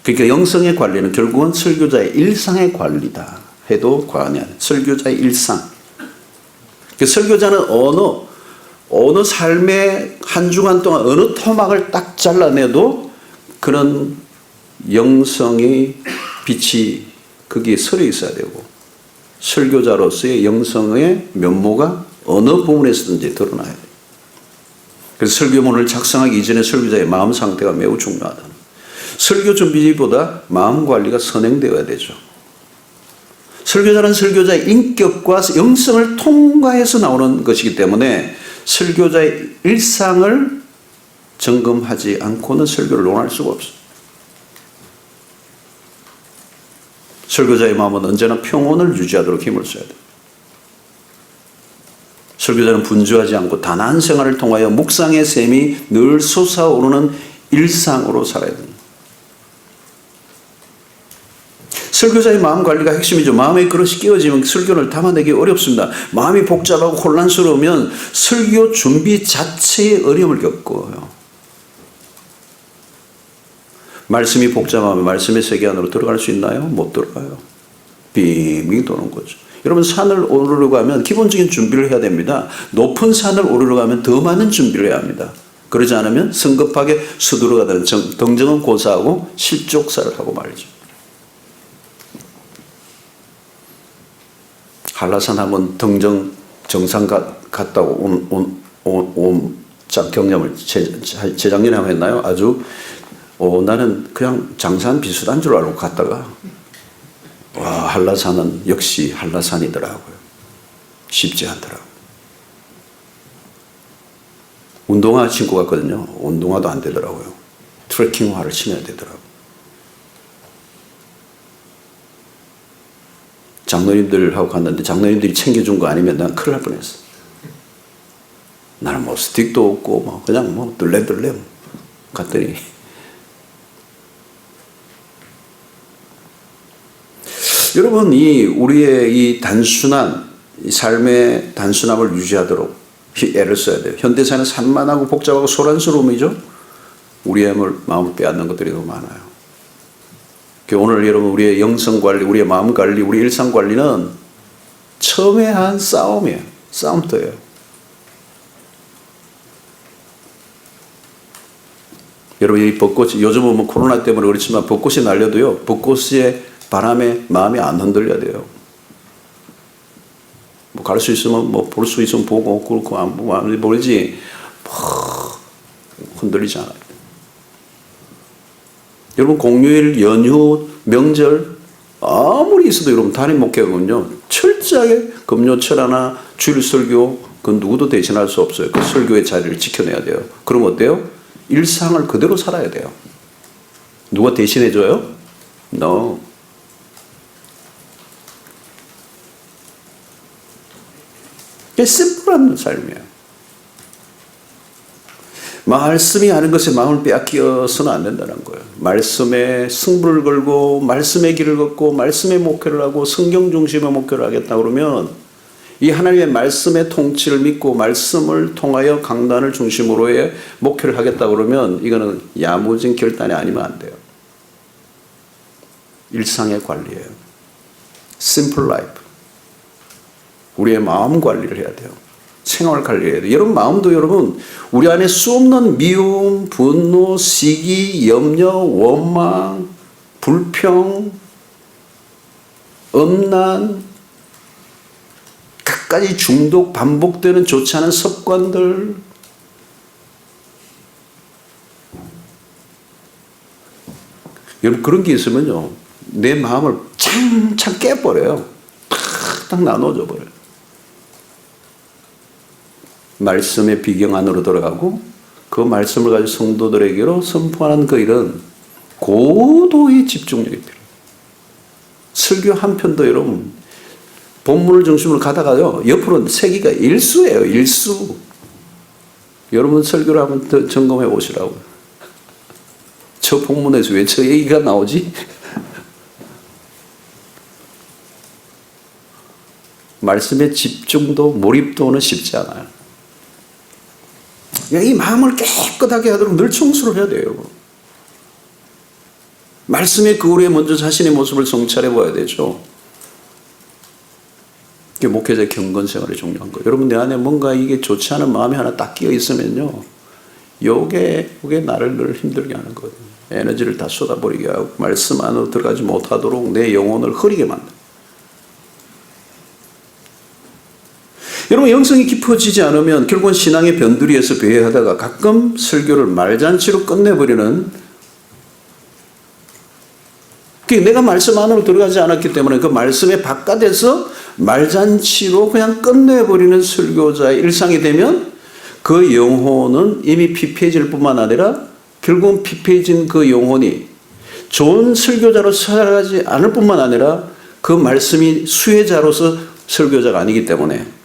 그러니까 영성의 관리는 결국은 설교자의 일상의 관리다 해도 과언이 아니에요. 설교자의 일상. 설교자는 어느 삶의 한 주간 동안 어느 토막을 딱 잘라내도 그런 영성의 빛이 거기에 서려 있어야 되고 설교자로서의 영성의 면모가 어느 부분에서든지 드러나야 돼요. 그래서 설교문을 작성하기 이전에 설교자의 마음 상태가 매우 중요하다. 설교 준비보다 마음 관리가 선행되어야 되죠. 설교자는 설교자의 인격과 영성을 통과해서 나오는 것이기 때문에 설교자의 일상을 점검하지 않고는 설교를 논할 수가 없어요. 설교자의 마음은 언제나 평온을 유지하도록 힘을 써야 돼요. 설교자는 분주하지 않고 단아한 생활을 통하여 묵상의 샘이 늘 솟아오르는 일상으로 살아야 됩니다. 설교자의 마음 관리가 핵심이죠. 마음의 그릇이 끼어지면 설교를 담아내기 어렵습니다. 마음이 복잡하고 혼란스러우면 설교 준비 자체에 어려움을 겪어요. 말씀이 복잡하면 말씀의 세계 안으로 들어갈 수 있나요? 못 들어가요. 빙빙 도는 거죠. 여러분 산을 오르려고 하면 기본적인 준비를 해야 됩니다. 높은 산을 오르려고 하면 더 많은 준비를 해야 합니다. 그러지 않으면 성급하게 서두르가다가 등정은 고사하고 실족사를 하고 말이죠. 한라산 한번 등정 정상 갔다고 온 경험을 재작년에 한번 했나요? 아주 나는 그냥 장산 비슷한 줄 알고 갔다가 와, 한라산은 역시 한라산이더라고요. 쉽지 않더라고요. 운동화 신고 갔거든요. 운동화도 안 되더라고요. 트레킹화를 신어야 되더라고요. 장로님들하고 갔는데 장로님들이 챙겨준 거 아니면 난 큰일 날 뻔했어. 나는 뭐 스틱도 없고 뭐 그냥 뭐 들레들레 갔더니 여러분, 이 우리의 이 단순한 이 삶의 단순함을 유지하도록 애를 써야 돼요. 현대사는 산만하고 복잡하고 소란스러움이죠. 우리의 마음을 빼앗는 것들이 너무 많아요. 오늘 여러분, 우리의 영성 관리, 우리의 마음 관리, 우리 일상 관리는 첨예한 싸움이에요. 싸움터예요. 여러분, 이 벚꽃이 요즘은 뭐 코로나 때문에 그렇지만 벚꽃이 날려도요, 벚꽃의 바람에 마음이 안 흔들려야 돼요. 뭐 갈 수 있으면 뭐 볼 수 있으면 보고 그렇고 안 모르지 흔들리지 않아요. 여러분, 공휴일, 연휴, 명절 아무리 있어도 여러분 담임 목회는요 철저하게 금요 철하나 주일 설교 그 누구도 대신할 수 없어요. 그 설교의 자리를 지켜내야 돼요. 그럼 어때요? 일상을 그대로 살아야 돼요. 누가 대신해 줘요? No. 이게 심플한 삶이에요. 말씀이 하는 것에 마음을 빼앗겨서는 안 된다는 거예요. 말씀에 승부를 걸고 말씀의 길을 걷고 말씀의 목회를 하고 성경 중심의 목회를 하겠다 그러면 이 하나님의 말씀의 통치를 믿고 말씀을 통하여 강단을 중심으로의 목회를 하겠다 그러면 이거는 야무진 결단이 아니면 안 돼요. 일상의 관리예요. Simple life. 우리의 마음 관리를 해야 돼요. 생활 관리해야 돼요. 여러분, 마음도 여러분 우리 안에 수없는 미움, 분노, 시기, 염려, 원망, 불평, 엄난, 갖가지 중독, 반복되는 좋지 않은 습관들, 여러분 그런 게 있으면요 내 마음을 창창 깨버려요. 탁탁 나눠져 버려요. 말씀의 비경 안으로 들어가고 그 말씀을 가지고 성도들에게로 선포하는 그 일은 고도의 집중력이 필요해요. 설교 한 편도 여러분 본문을 중심으로 가다가요 옆으로 세기가 일수예요. 일수. 여러분 설교를 한번 더 점검해 보시라고요. 저 본문에서 왜 저 얘기가 나오지? 말씀의 집중도 몰입도는 쉽지 않아요. 이 마음을 깨끗하게 하도록 늘 청소를 해야 돼요. 말씀의 거울에 먼저 자신의 모습을 성찰해 봐야 되죠. 이게 목회자의 경건 생활이 중요한 거예요. 여러분 내 안에 뭔가 이게 좋지 않은 마음이 하나 딱 끼어 있으면요 요게 나를 늘 힘들게 하는 거예요. 에너지를 다 쏟아버리게 하고 말씀 안으로 들어가지 못하도록 내 영혼을 흐리게 만든다. 여러분 영성이 깊어지지 않으면 결국은 신앙의 변두리에서 배회하다가 가끔 설교를 말잔치로 끝내버리는, 내가 말씀 안으로 들어가지 않았기 때문에 그 말씀의 바깥에서 말잔치로 그냥 끝내버리는 설교자의 일상이 되면 그 영혼은 이미 피폐해질 뿐만 아니라 결국은 피폐해진 그 영혼이 좋은 설교자로 살아가지 않을 뿐만 아니라 그 말씀이 수혜자로서 설교자가 아니기 때문에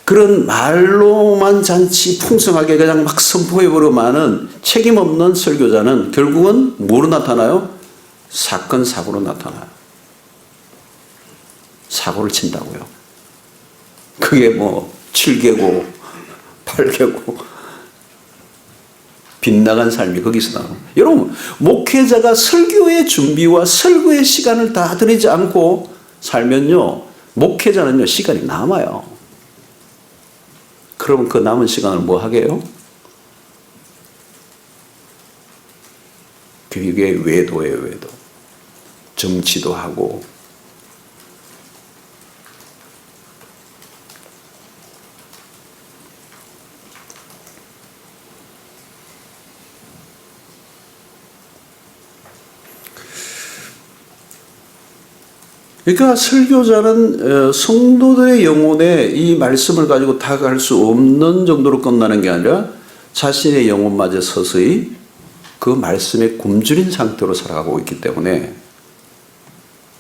그런 말로만 잔치 풍성하게 그냥 막 선포해버리고 마는 책임 없는 설교자는 결국은 뭐로 나타나요? 사건, 사고로 나타나요. 사고를 친다고요. 그게 뭐 7개고 8개고 빗나간 삶이 거기서 나와요. 여러분 목회자가 설교의 준비와 설교의 시간을 다 들이지 않고 살면요 목회자는요 시간이 남아요. 그러면 그 남은 시간을 뭐 하게요? 그게 외도예요, 외도. 정치도 하고. 그러니까 설교자는 성도들의 영혼에 이 말씀을 가지고 다가갈 수 없는 정도로 끝나는 게 아니라 자신의 영혼마저 서서히 그 말씀에 굶주린 상태로 살아가고 있기 때문에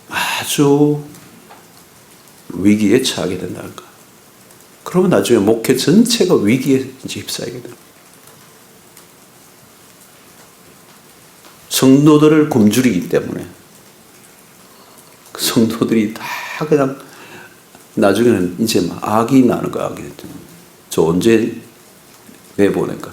아주 위기에 처하게 된다는 거. 그러면 나중에 목회 전체가 위기에 휩싸이게 됩니다. 성도들을 굶주리기 때문에 성도들이 다 그냥 나중에는 이제 막 악이 나는 거야. 악이. 저 언제 내보낼까?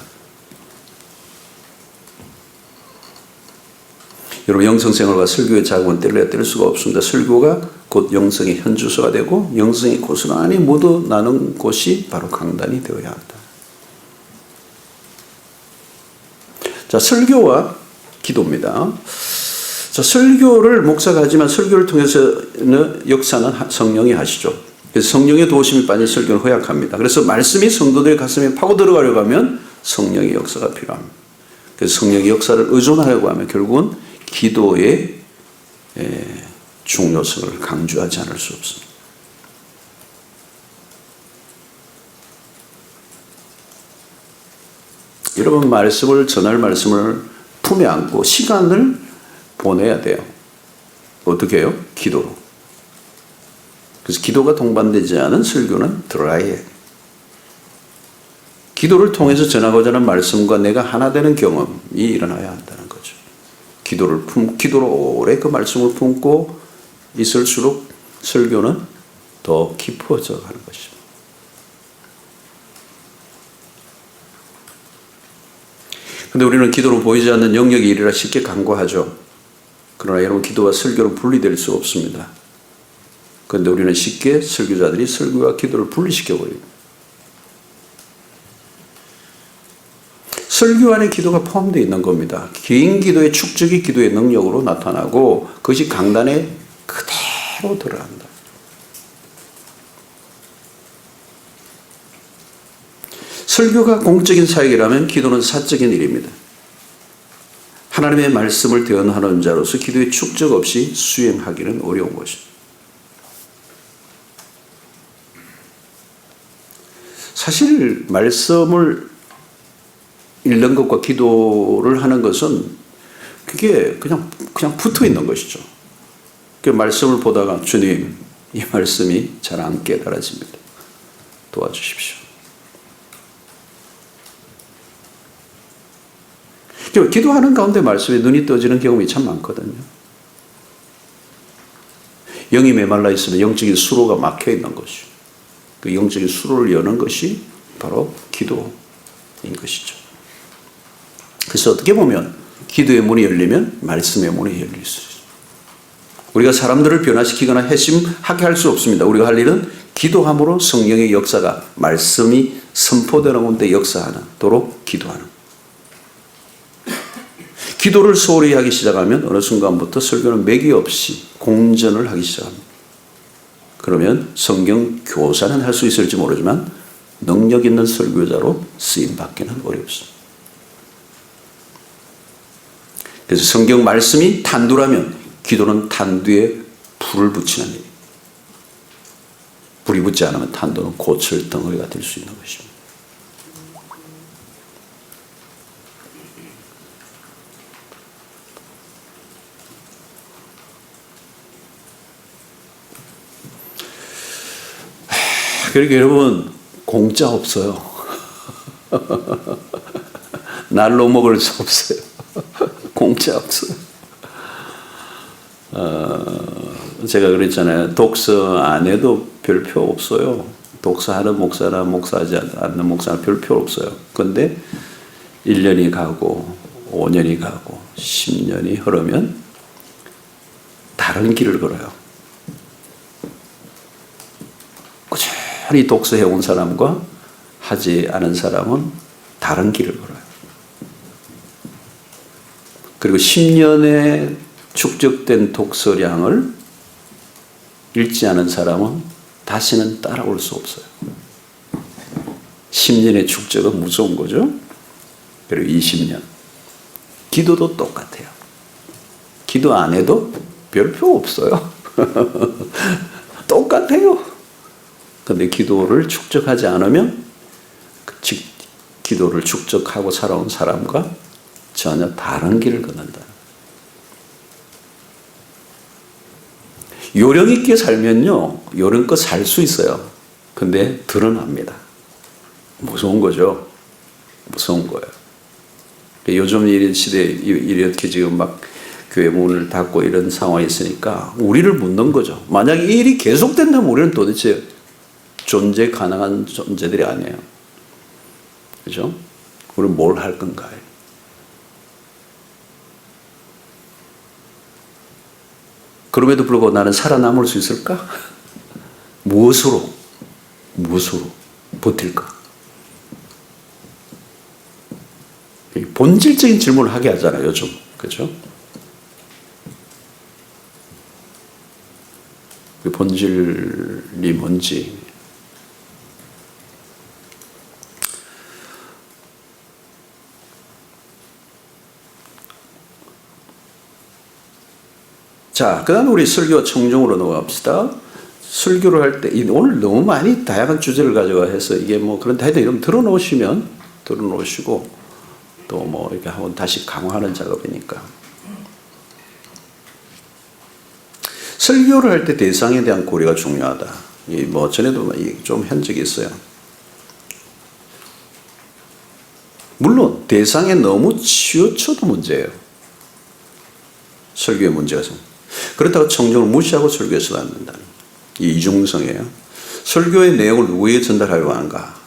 여러분, 영성생활과 설교의 자금은 뗄래야 뗄 수가 없습니다. 설교가 곧 영성의 현주소가 되고 영성이 고스란히 묻어나는 곳이 바로 강단이 되어야 한다. 자, 설교와 기도입니다. 자, 설교를 목사가 하지만 설교를 통해서는 역사는 성령이 하시죠. 그래서 성령의 도우심이 빠진 설교는 허약합니다. 그래서 말씀이 성도들의 가슴에 파고 들어가려고 하면 성령의 역사가 필요합니다. 그래서 성령의 역사를 의존하려고 하면 결국은 기도의 중요성을 강조하지 않을 수 없습니다. 여러분, 말씀을 전할 말씀을 품에 안고 시간을 보내야 돼요. 어떻게 해요? 기도로. 그래서 기도가 동반되지 않은 설교는 드라이해. 기도를 통해서 전하고자 하는 말씀과 내가 하나 되는 경험이 일어나야 한다는 거죠. 기도로 오래 그 말씀을 품고 있을수록 설교는 더 깊어져 가는 것입니다. 그런데 우리는 기도로 보이지 않는 영역이 이르라 쉽게 간과하죠. 그러나 여러분, 기도와 설교는 분리될 수 없습니다. 그런데 우리는 쉽게 설교자들이 설교와 기도를 분리시켜버립니다. 설교 안에 기도가 포함되어 있는 겁니다. 긴 기도의 축적이 기도의 능력으로 나타나고 그것이 강단에 그대로 들어간다. 설교가 공적인 사역이라면 기도는 사적인 일입니다. 하나님의 말씀을 대언하는 자로서 기도의 축적 없이 수행하기는 어려운 것입니다. 사실 말씀을 읽는 것과 기도를 하는 것은 그게 그냥 붙어 있는 것이죠. 그 말씀을 보다가 주님, 이 말씀이 잘 안 깨달아집니다. 도와주십시오. 기도하는 가운데 말씀에 눈이 떠지는 경험이 참 많거든요. 영이 메말라 있으면 영적인 수로가 막혀 있는 것이죠. 그 영적인 수로를 여는 것이 바로 기도인 것이죠. 그래서 어떻게 보면 기도의 문이 열리면 말씀의 문이 열릴 수 있어요. 우리가 사람들을 변화시키거나 회심하게 할 수 없습니다. 우리가 할 일은 기도함으로 성령의 역사가 말씀이 선포되는 곳에 역사하도록 기도하는. 기도를 소홀히 하기 시작하면 어느 순간부터 설교는 맥이 없이 공전을 하기 시작합니다. 그러면 성경 교사는 할 수 있을지 모르지만 능력 있는 설교자로 쓰임받기는 어렵습니다. 그래서 성경 말씀이 탄두라면 기도는 탄두에 불을 붙이는 일입니다. 불이 붙지 않으면 탄두는 고철 덩어리가 될 수 있는 것입니다. 그러니까 여러분, 공짜 없어요. 날로 먹을 수 없어요. 공짜 없어요. 제가 그랬잖아요. 독서 안 해도 별표 없어요. 독서하는 목사나 목사하지 않는 목사는 별표 없어요. 그런데 1년이 가고 5년이 가고 10년이 흐르면 다른 길을 걸어요. 꾸준히 독서해온 사람과 하지 않은 사람은 다른 길을 걸어요. 그리고 10년에 축적된 독서량을 읽지 않은 사람은 다시는 따라올 수 없어요. 10년의 축적은 무서운 거죠. 그리고 20년. 기도도 똑같아요. 기도 안 해도 별표 없어요. 똑같아요. 근데 기도를 축적하지 않으면 기도를 축적하고 살아온 사람과 전혀 다른 길을 걷는다. 요령 있게 살면요, 요령껏 살 수 있어요. 근데 드러납니다. 무서운 거죠. 무서운 거예요. 요즘 이 시대에 이렇게 지금 막 교회 문을 닫고 이런 상황이 있으니까 우리를 묻는 거죠. 만약 이 일이 계속된다면 우리는 도대체 존재 가능한 존재들이 아니에요. 그죠? 우리는 뭘 할 건가요? 그럼에도 불구하고 나는 살아남을 수 있을까? 무엇으로 버틸까? 본질적인 질문을 하게 하잖아요, 요즘. 그죠? 그 본질이 뭔지. 자, 그 다음에 우리 설교 청중으로 넘어갑시다. 설교를 할 때, 오늘 너무 많이 다양한 주제를 가져가 해서 이게 뭐 그런데 하여튼 이러면 들어놓으시고 또 뭐 이렇게 한번 다시 강화하는 작업이니까. 설교를 할 때 대상에 대한 고려가 중요하다. 이 뭐 전에도 좀 한 적이 있어요. 물론 대상에 너무 치우쳐도 문제예요. 설교의 문제가 있습니다. 그렇다고 청중을 무시하고 설교해서도 안 된다는 이 이중성이에요. 설교의 내용을 누구에게 전달하려고 하는가?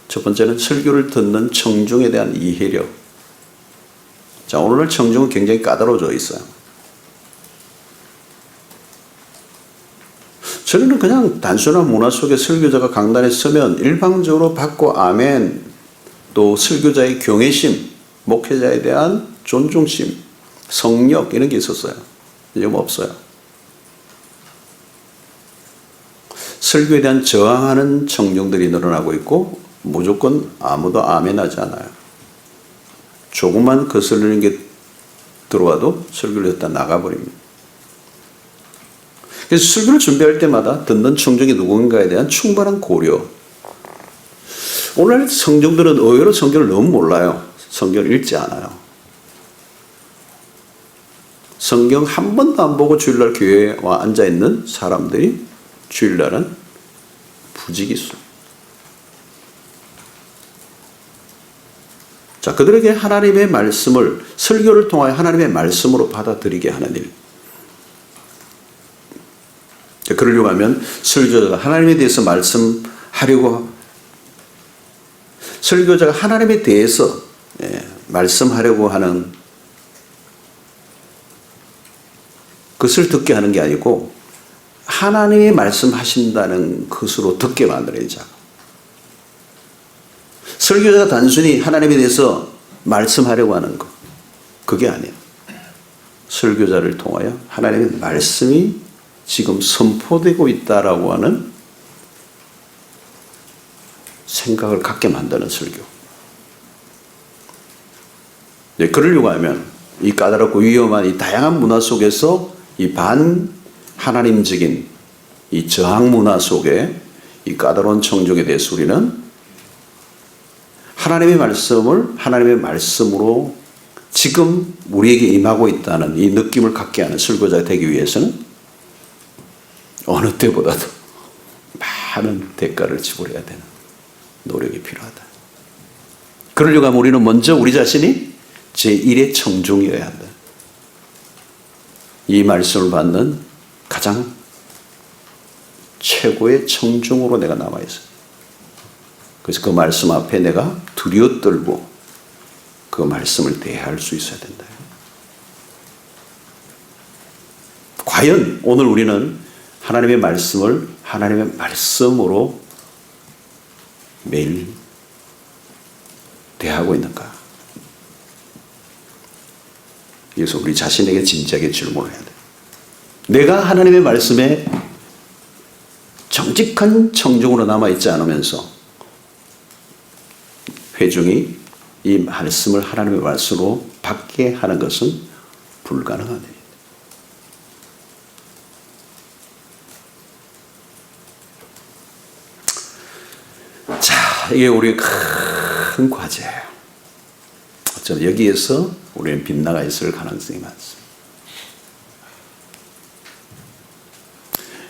첫 번째는 설교를 듣는 청중에 대한 이해력. 자, 오늘 청중은 굉장히 까다로워져 있어요. 저는 그냥 단순한 문화 속에 설교자가 강단에 서면 일방적으로 받고 아멘, 또 설교자의 경외심, 목회자에 대한 존중심, 성력 이런 게 있었어요. 지금 없어요. 설교에 대한 저항하는 청중들이 늘어나고 있고 무조건 아무도 아멘하지 않아요. 조금만 거슬리는 게 들어와도 설교를 듣다 나가버립니다. 그래서 설교를 준비할 때마다 듣는 청중이 누군가에 대한 충분한 고려. 오늘 성중들은 의외로 성경을 너무 몰라요. 성경을 읽지 않아요. 성경 한 번도 안 보고 주일날 교회에 와 앉아있는 사람들이 주일날은 부지기수. 자, 그들에게 하나님의 말씀을 설교를 통하여 하나님의 말씀으로 받아들이게 하는 일. 그러려고 하면 설교자가 하나님에 대해서 말씀하려고 설교자가 하나님에 대해서 말씀하려고 하는 그것을 듣게 하는 게 아니고 하나님이 말씀하신다는 것으로 듣게 만드는 자. 설교자가 단순히 하나님에 대해서 말씀하려고 하는 것, 그게 아니에요. 설교자를 통하여 하나님의 말씀이 지금 선포되고 있다라고 하는 생각을 갖게 만드는 설교. 네, 그러려고 하면 이 까다롭고 위험한 이 다양한 문화 속에서 이 반하나님적인 이 저항 문화 속에 이 까다로운 청중에 대해서 우리는 하나님의 말씀을 하나님의 말씀으로 지금 우리에게 임하고 있다는 이 느낌을 갖게 하는 설교자가 되기 위해서는 어느 때보다도 많은 대가를 지불해야 되는 노력이 필요하다. 그러려고 하면 우리는 먼저 우리 자신이 제1의 청중이어야 한다. 이 말씀을 받는 가장 최고의 청중으로 내가 남아있어요. 그래서 그 말씀 앞에 내가 두려워 떨고 그 말씀을 대할 수 있어야 된다. 과연 오늘 우리는 하나님의 말씀을 하나님의 말씀으로 매일 대하고 있는가? 그래서 우리 자신에게 진지하게 질문을 해야 돼. 내가 하나님의 말씀에 정직한 청중으로 남아있지 않으면서 회중이 이 말씀을 하나님의 말씀으로 받게 하는 것은 불가능한 일입니다. 자, 이게 우리의 큰 과제예요. 저는 여기에서 우리는 빗나가 있을 가능성이 많습니다.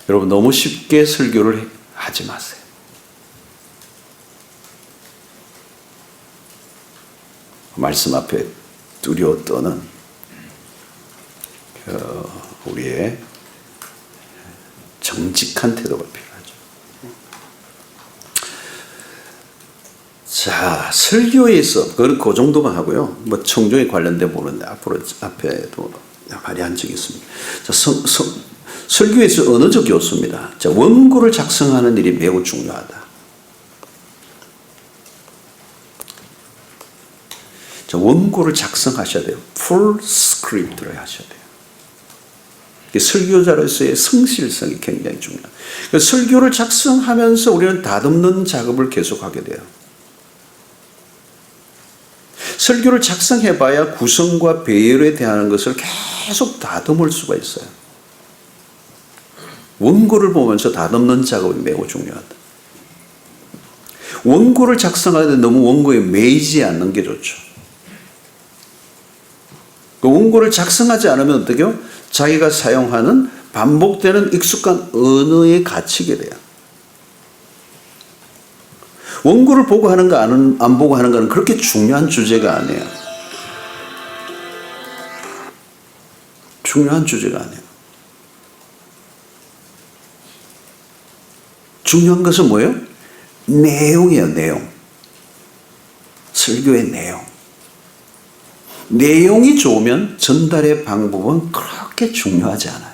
여러분, 너무 쉽게 설교를 하지 마세요. 말씀 앞에 두려워 떠는 우리의 정직한 태도가 필요하죠. 자, 설교에서 그건 그 정도만 하고요. 뭐 청중에 관련된 부분은 앞에도 많이 한 적이 있습니다. 자, 설교에서 언어적 요소입니다. 자, 원고를 작성하는 일이 매우 중요하다. 자, 원고를 작성하셔야 돼요. 풀 스크립트를 하셔야 돼요. 설교자로서의 성실성이 굉장히 중요해요. 설교를 작성하면서 우리는 다듬는 작업을 계속하게 돼요. 설교를 작성해봐야 구성과 배열에 대한 것을 계속 다듬을 수가 있어요. 원고를 보면서 다듬는 작업이 매우 중요하다. 원고를 작성하는데 너무 원고에 매이지 않는 게 좋죠. 그 원고를 작성하지 않으면 어떻게 해요? 자기가 사용하는 반복되는 익숙한 언어에 갇히게 돼요. 원고를 보고 하는가 안 보고 하는가는 그렇게 중요한 주제가 아니에요. 중요한 주제가 아니에요. 중요한 것은 뭐예요? 내용이에요, 내용. 설교의 내용. 내용이 좋으면 전달의 방법은 그렇게 중요하지 않아요.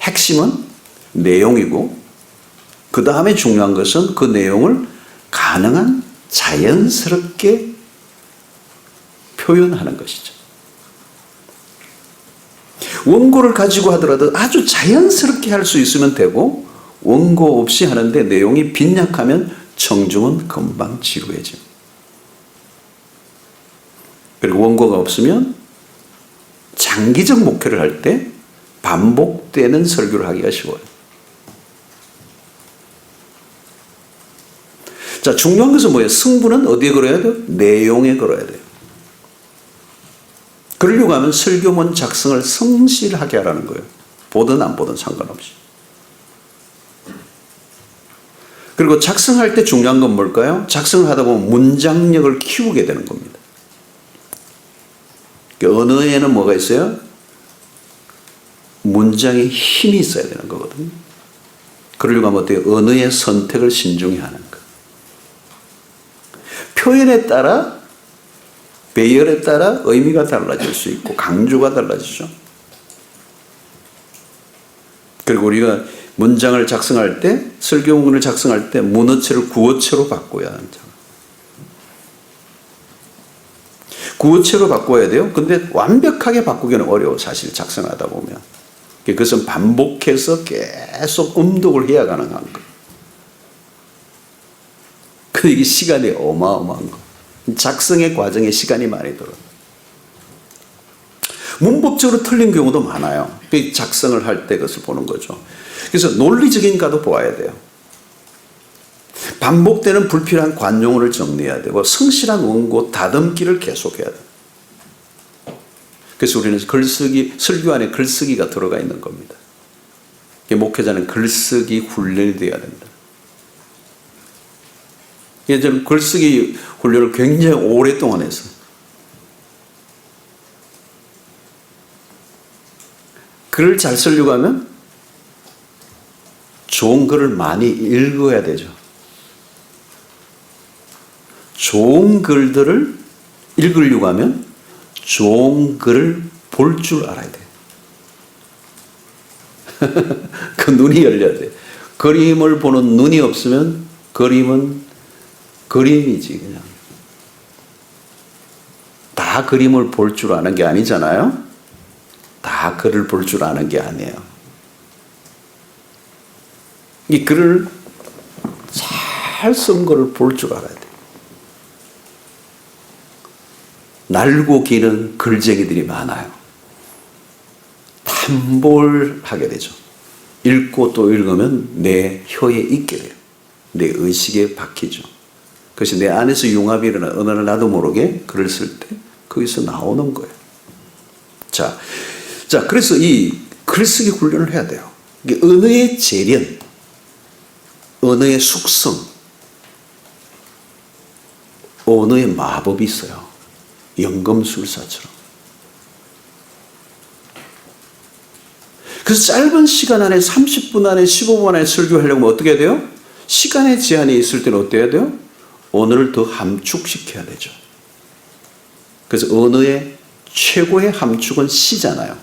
핵심은 내용이고, 그 다음에 중요한 것은 그 내용을 가능한 자연스럽게 표현하는 것이죠. 원고를 가지고 하더라도 아주 자연스럽게 할 수 있으면 되고, 원고 없이 하는데 내용이 빈약하면 청중은 금방 지루해집니다. 그리고 원고가 없으면 장기적 목회를 할 때 반복되는 설교를 하기가 쉬워요. 자, 중요한 것은 뭐예요? 승부는 어디에 걸어야 돼요? 내용에 걸어야 돼요. 그러려고 하면 설교문 작성을 성실하게 하라는 거예요. 보든 안 보든 상관없이. 그리고 작성할 때 중요한 건 뭘까요? 작성을 하다 보면 문장력을 키우게 되는 겁니다. 언어에는 뭐가 있어요? 문장에 힘이 있어야 되는 거거든요. 그러려고 하면 어때요? 언어의 선택을 신중히 하는 거. 표현에 따라, 배열에 따라 의미가 달라질 수 있고 강조가 달라지죠. 그리고 우리가 문장을 작성할 때, 설교문을 작성할 때 문어체를 구어체로 바꿔야 한다. 구어체로 바꿔야 돼요. 근데 완벽하게 바꾸기는 어려워, 사실 작성하다 보면. 그것은 반복해서 계속 음독을 해야 가능한 거예요. 근데 이게 시간이 어마어마한 거. 작성의 과정에 시간이 많이 들어요. 문법적으로 틀린 경우도 많아요. 작성을 할 때 그것을 보는 거죠. 그래서 논리적인 가도 보아야 돼요. 반복되는 불필요한 관용어를 정리해야 되고 성실한 원고 다듬기를 계속해야 돼요. 그래서 우리는 글쓰기, 설교 안에 글쓰기가 들어가 있는 겁니다. 목회자는 글쓰기 훈련이 되어야 된다. 저는 글쓰기 훈련을 굉장히 오랫동안 했어요. 글을 잘 쓰려고 하면 좋은 글을 많이 읽어야 되죠. 좋은 글들을 읽으려고 하면 좋은 글을 볼 줄 알아야 돼요. 그 눈이 열려야 돼요. 그림을 보는 눈이 없으면 그림은 그림이지 그냥. 다 그림을 볼 줄 아는 게 아니잖아요. 다 글을 볼 줄 아는 게 아니에요. 이 글을 잘 쓴 거를 볼 줄 알아야 돼요. 날고 기는 글쟁이들이 많아요. 탐볼하게 되죠. 읽고 또 읽으면 내 혀에 익게 돼요. 내 의식에 박히죠. 그것이 내 안에서 융합이 일어나 어느 날 나도 모르게 글을 쓸 때 거기서 나오는 거예요. 자, 그래서 이 글쓰기 훈련을 해야 돼요. 이게 언어의 재련, 언어의 숙성, 언어의 마법이 있어요. 연금술사처럼. 그래서 짧은 시간 안에 30분 안에 15분 안에 설교하려면 어떻게 해야 돼요? 시간의 제한이 있을 때는 어떻게 해야 돼요? 언어를 더 함축시켜야 되죠. 그래서 언어의 최고의 함축은 시잖아요.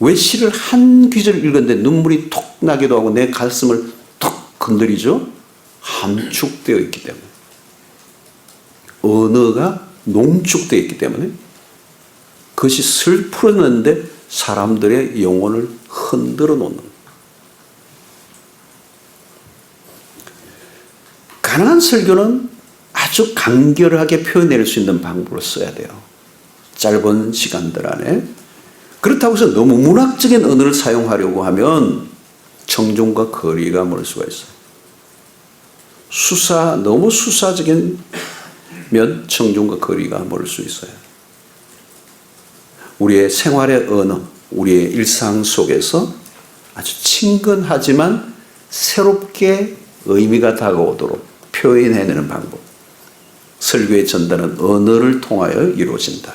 왜 시를 한 귀절 읽었는데 눈물이 톡 나기도 하고 내 가슴을 톡 건드리죠? 함축되어 있기 때문에. 언어가 농축되어 있기 때문에 그것이 슬프었는데 사람들의 영혼을 흔들어 놓는. 가능한 설교는 아주 간결하게 표현할 수 있는 방법을 써야 돼요. 짧은 시간들 안에. 그렇다고 해서 너무 문학적인 언어를 사용하려고 하면 청중과 거리가 멀 수가 있어요. 너무 수사적인 면 청중과 거리가 멀 수 있어요. 우리의 생활의 언어, 우리의 일상 속에서 아주 친근하지만 새롭게 의미가 다가오도록 표현해내는 방법. 설교의 전달은 언어를 통하여 이루어진다.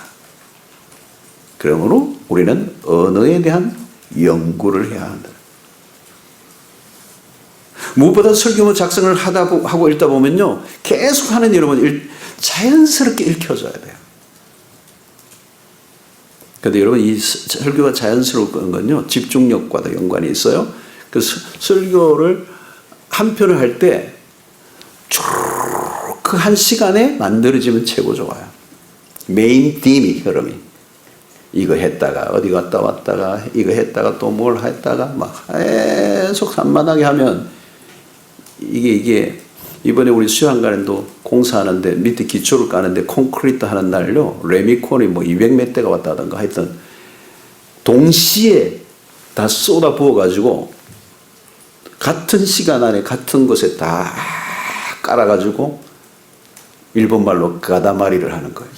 그러므로 우리는 언어에 대한 연구를 해야 한다. 무엇보다 설교문 작성을 하고 읽다 보면요, 계속 하는 여러분 자연스럽게 읽혀져야 돼요. 그런데 여러분 이 설교가 자연스러운 건요, 집중력과도 연관이 있어요. 그래서 설교를 한 편을 할 때 쭉 그 한 시간에 만들어지면 최고 좋아요. 메인 빔이 흐름이. 이거 했다가 어디 갔다 왔다가 이거 했다가 또 뭘 했다가 막 계속 산만하게 하면 이게 이번에 우리 수양관에도 공사하는데 밑에 기초를 까는데 콘크리트 하는 날요, 레미콘이 뭐 200몇 대가 왔다 하던가 하여튼 동시에 다 쏟아 부어 가지고 같은 시간 안에 같은 곳에 다 깔아 가지고 일본 말로 가다마리를 하는 거예요.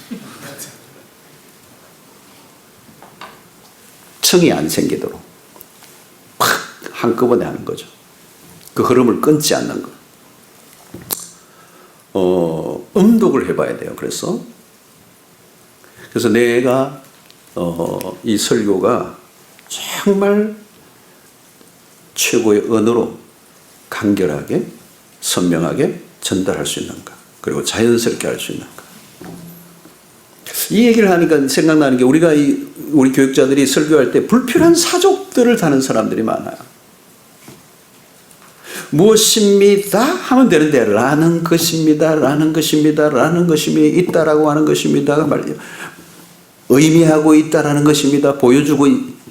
청이 안 생기도록 팍 한꺼번에 하는 거죠. 그 흐름을 끊지 않는 거. 음독을 해봐야 돼요. 그래서 내가 이 설교가 정말 최고의 언어로 간결하게 선명하게 전달할 수 있는가, 그리고 자연스럽게 할 수 있는가. 이 얘기를 하니까 생각나는 게 우리 교육자들이 설교할 때 불필요한 사족들을 다는 사람들이 많아요. 무엇입니다 하면 되는데 라는 것입니다, 라는 것입니다, 라는 것이 있다라고 하는 것입니다가 말이에요. 의미하고 있다라는 것입니다, 보여주고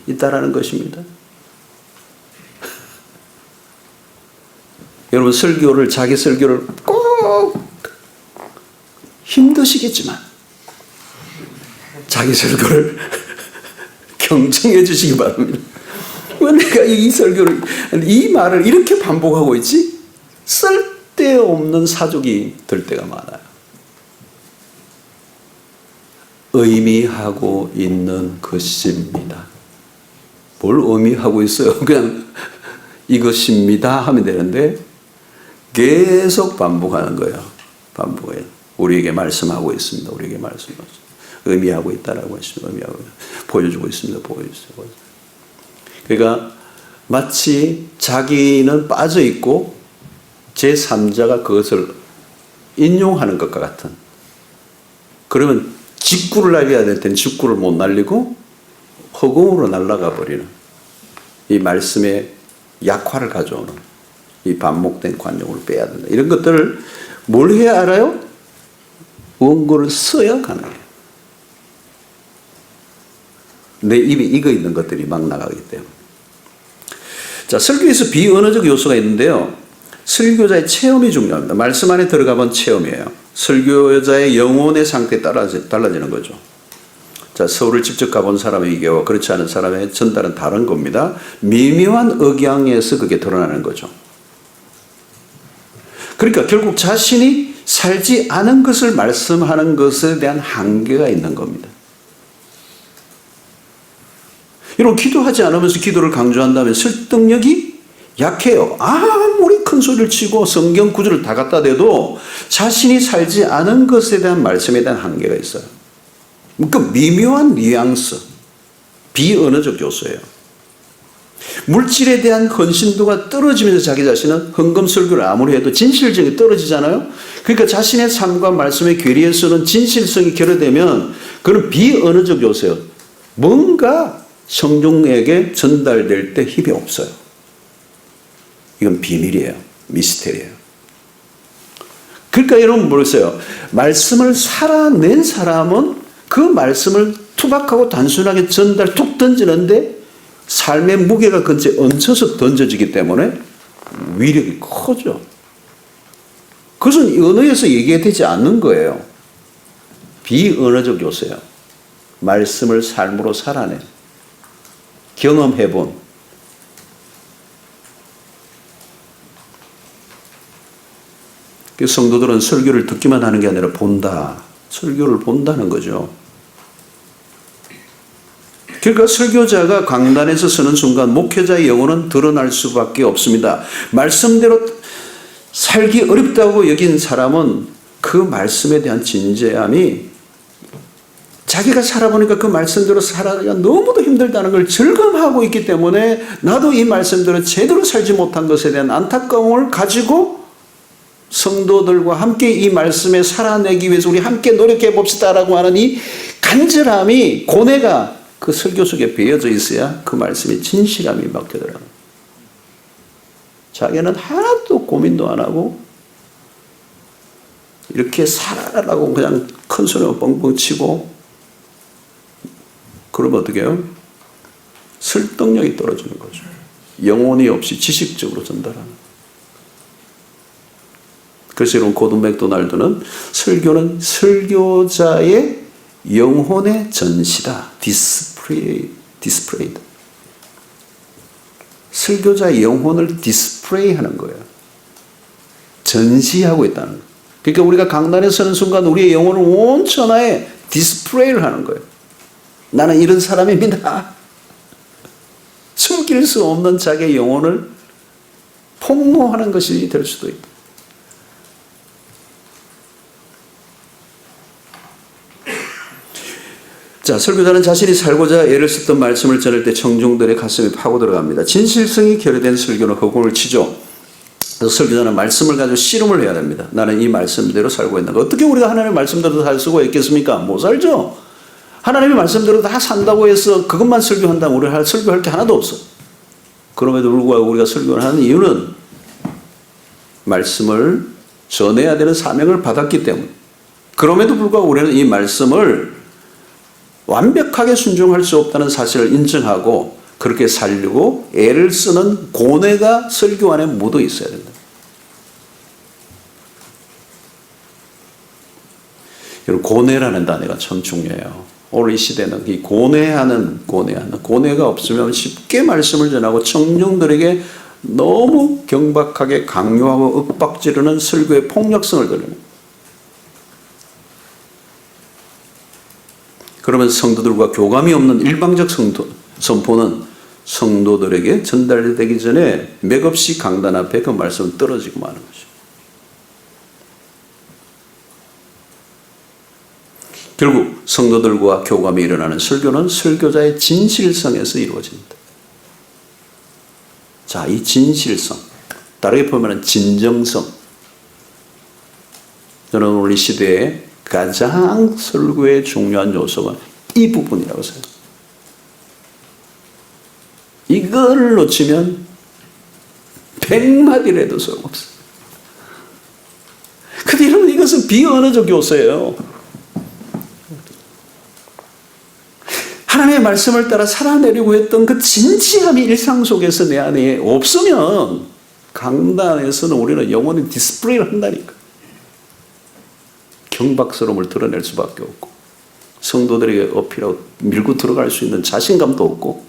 있다라는 것입니다. 여러분 자기 설교를 꼭 힘드시겠지만 자기 설교를 경청해 주시기 바랍니다. 왜 내가 이 말을 이렇게 반복하고 있지? 쓸데없는 사족이 될 때가 많아요. 의미하고 있는 것입니다. 뭘 의미하고 있어요? 그냥 이것입니다 하면 되는데 계속 반복하는 거예요. 반복해요. 우리에게 말씀하고 있습니다. 우리에게 말씀하고 있습니다. 의미하고 있다라고 했습니다. 의미하고 있다. 보여주고 있습니다. 보여주고 있습니다. 그러니까 마치 자기는 빠져 있고 제3자가 그것을 인용하는 것과 같은. 그러면 직구를 날려야 될 때는 직구를 못 날리고 허공으로 날아가 버리는 이 말씀의 약화를 가져오는 이 반복된 관용을 빼야 된다. 이런 것들을 뭘 해야 알아요? 원고를 써야 가능해요. 내 입에 익어 있는 것들이 막 나가기 때문에. 자, 설교에서 비언어적 요소가 있는데요. 설교자의 체험이 중요합니다. 말씀 안에 들어가 본 체험이에요. 설교자의 영혼의 상태에 달라지는 거죠. 자, 자, 서울을 직접 가본 사람의 얘기와 그렇지 않은 사람의 전달은 다른 겁니다. 미묘한 억양에서 그게 드러나는 거죠. 그러니까 결국 자신이 살지 않은 것을 말씀하는 것에 대한 한계가 있는 겁니다. 여러분, 기도하지 않으면서 기도를 강조한다면 설득력이 약해요. 아무리 큰 소리를 치고 성경 구절을 다 갖다 대도 자신이 살지 않은 것에 대한 말씀에 대한 한계가 있어요. 그 미묘한 뉘앙스, 비언어적 요소예요. 물질에 대한 헌신도가 떨어지면서 자기 자신은 헌금 설교를 아무리 해도 진실성이 떨어지잖아요. 그러니까 자신의 삶과 말씀의 괴리에서는 진실성이 결여되면 그는 비언어적 요소예요. 뭔가 성중에게 전달될 때 힘이 없어요. 이건 비밀이에요. 미스테리예요. 그러니까 여러분 모르세요. 말씀을 살아낸 사람은 그 말씀을 투박하고 단순하게 전달 툭 던지는데 삶의 무게가 근처에 얹혀서 던져지기 때문에 위력이 커져. 그것은 언어에서 얘기가 되지 않는 거예요. 비언어적 요소예요. 말씀을 삶으로 살아낸, 경험해본. 성도들은 설교를 듣기만 하는 게 아니라 본다. 설교를 본다는 거죠. 그러니까 설교자가 강단에서 서는 순간 목회자의 영혼은 드러날 수밖에 없습니다. 말씀대로 살기 어렵다고 여긴 사람은 그 말씀에 대한 진지함이 자기가 살아보니까 그 말씀대로 살아가기가 너무도 힘들다는 걸 절감하고 있기 때문에 나도 이 말씀대로 제대로 살지 못한 것에 대한 안타까움을 가지고 성도들과 함께 이 말씀에 살아내기 위해서 우리 함께 노력해 봅시다라고 하는 이 간절함이, 고뇌가 그 설교 속에 배어져 있어야 그 말씀에 진실함이 막혀들어요. 자기는 하나도 고민도 안 하고 이렇게 살아라고 그냥 큰 소리로 뻥뻥 치고 그러면 어떻게 해요? 설득력이 떨어지는 거죠. 영혼이 없이 지식적으로 전달하는. 그래서 여러분, 고든 맥도날드는 설교는 설교자의 영혼의 전시다. 디스플레이드. 설교자의 영혼을 디스플레이 하는 거예요. 전시하고 있다는 거예요. 그러니까 우리가 강단에 서는 순간 우리의 영혼을 온 천하에 디스플레이를 하는 거예요. 나는 이런 사람입니다. 숨길 수 없는 자기의 영혼을 폭로하는 것이 될 수도 있다. 자, 설교자는 자신이 살고자 애를 썼던 말씀을 전할 때 청중들의 가슴에 파고 들어갑니다. 진실성이 결여된 설교는 허공을 치죠. 그래서 설교자는 말씀을 가지고 씨름을 해야 됩니다. 나는 이 말씀대로 살고 있는가. 어떻게 우리가 하나님의 말씀대로 살 수가 있겠습니까? 못 살죠. 하나님의 말씀대로 다 산다고 해서 그것만 설교한다면 우리가 설교할 게 하나도 없어. 그럼에도 불구하고 우리가 설교를 하는 이유는 말씀을 전해야 되는 사명을 받았기 때문에. 그럼에도 불구하고 우리는 이 말씀을 완벽하게 순종할 수 없다는 사실을 인정하고 그렇게 살려고 애를 쓰는 고뇌가 설교 안에 묻어 있어야 된다. 여러분, 고뇌라는 단어가 참 중요해요. 오늘 이 시대는 이 고뇌가 없으면 쉽게 말씀을 전하고 청중들에게 너무 경박하게 강요하고 윽박지르는 설교의 폭력성을 드러냅니다. 그러면 성도들과 교감이 없는 일방적 선포는 성도들에게 전달되기 전에 맥없이 강단 앞에 그 말씀은 떨어지고 마는 것이죠. 결국 성도들과 교감이 일어나는 설교는 설교자의 진실성에서 이루어집니다. 자, 이 진실성, 다르게 보면 진정성. 저는 오늘 이 시대에 가장 설교의 중요한 요소가 이 부분이라고 생각합니다. 이걸 놓치면 100마디라도 소용없어요. 근데 여러분, 이것은 비언어적 요소예요. 하나님의 말씀을 따라 살아내려고 했던 그 진지함이 일상 속에서 내 안에 없으면 강단에서는 우리는 영원히 디스플레이를 한다니까. 경박스러움을 드러낼 수밖에 없고 성도들에게 어필하고 밀고 들어갈 수 있는 자신감도 없고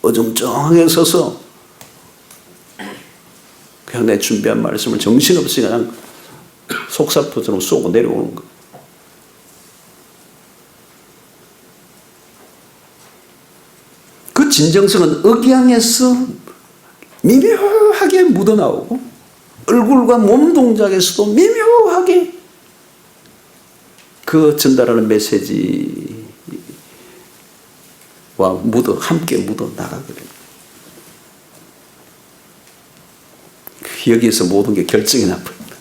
어정쩡하게 서서 그냥 내 준비한 말씀을 정신없이 그냥 속사포처럼 쏘고 내려오는 거. 그 진정성은 억양에서 미묘하게 묻어나오고 얼굴과 몸 동작에서도 미묘하게 그 전달하는 메시지와 함께 묻어나가게 됩니다. 여기에서 모든 게 결정이 나버립니다.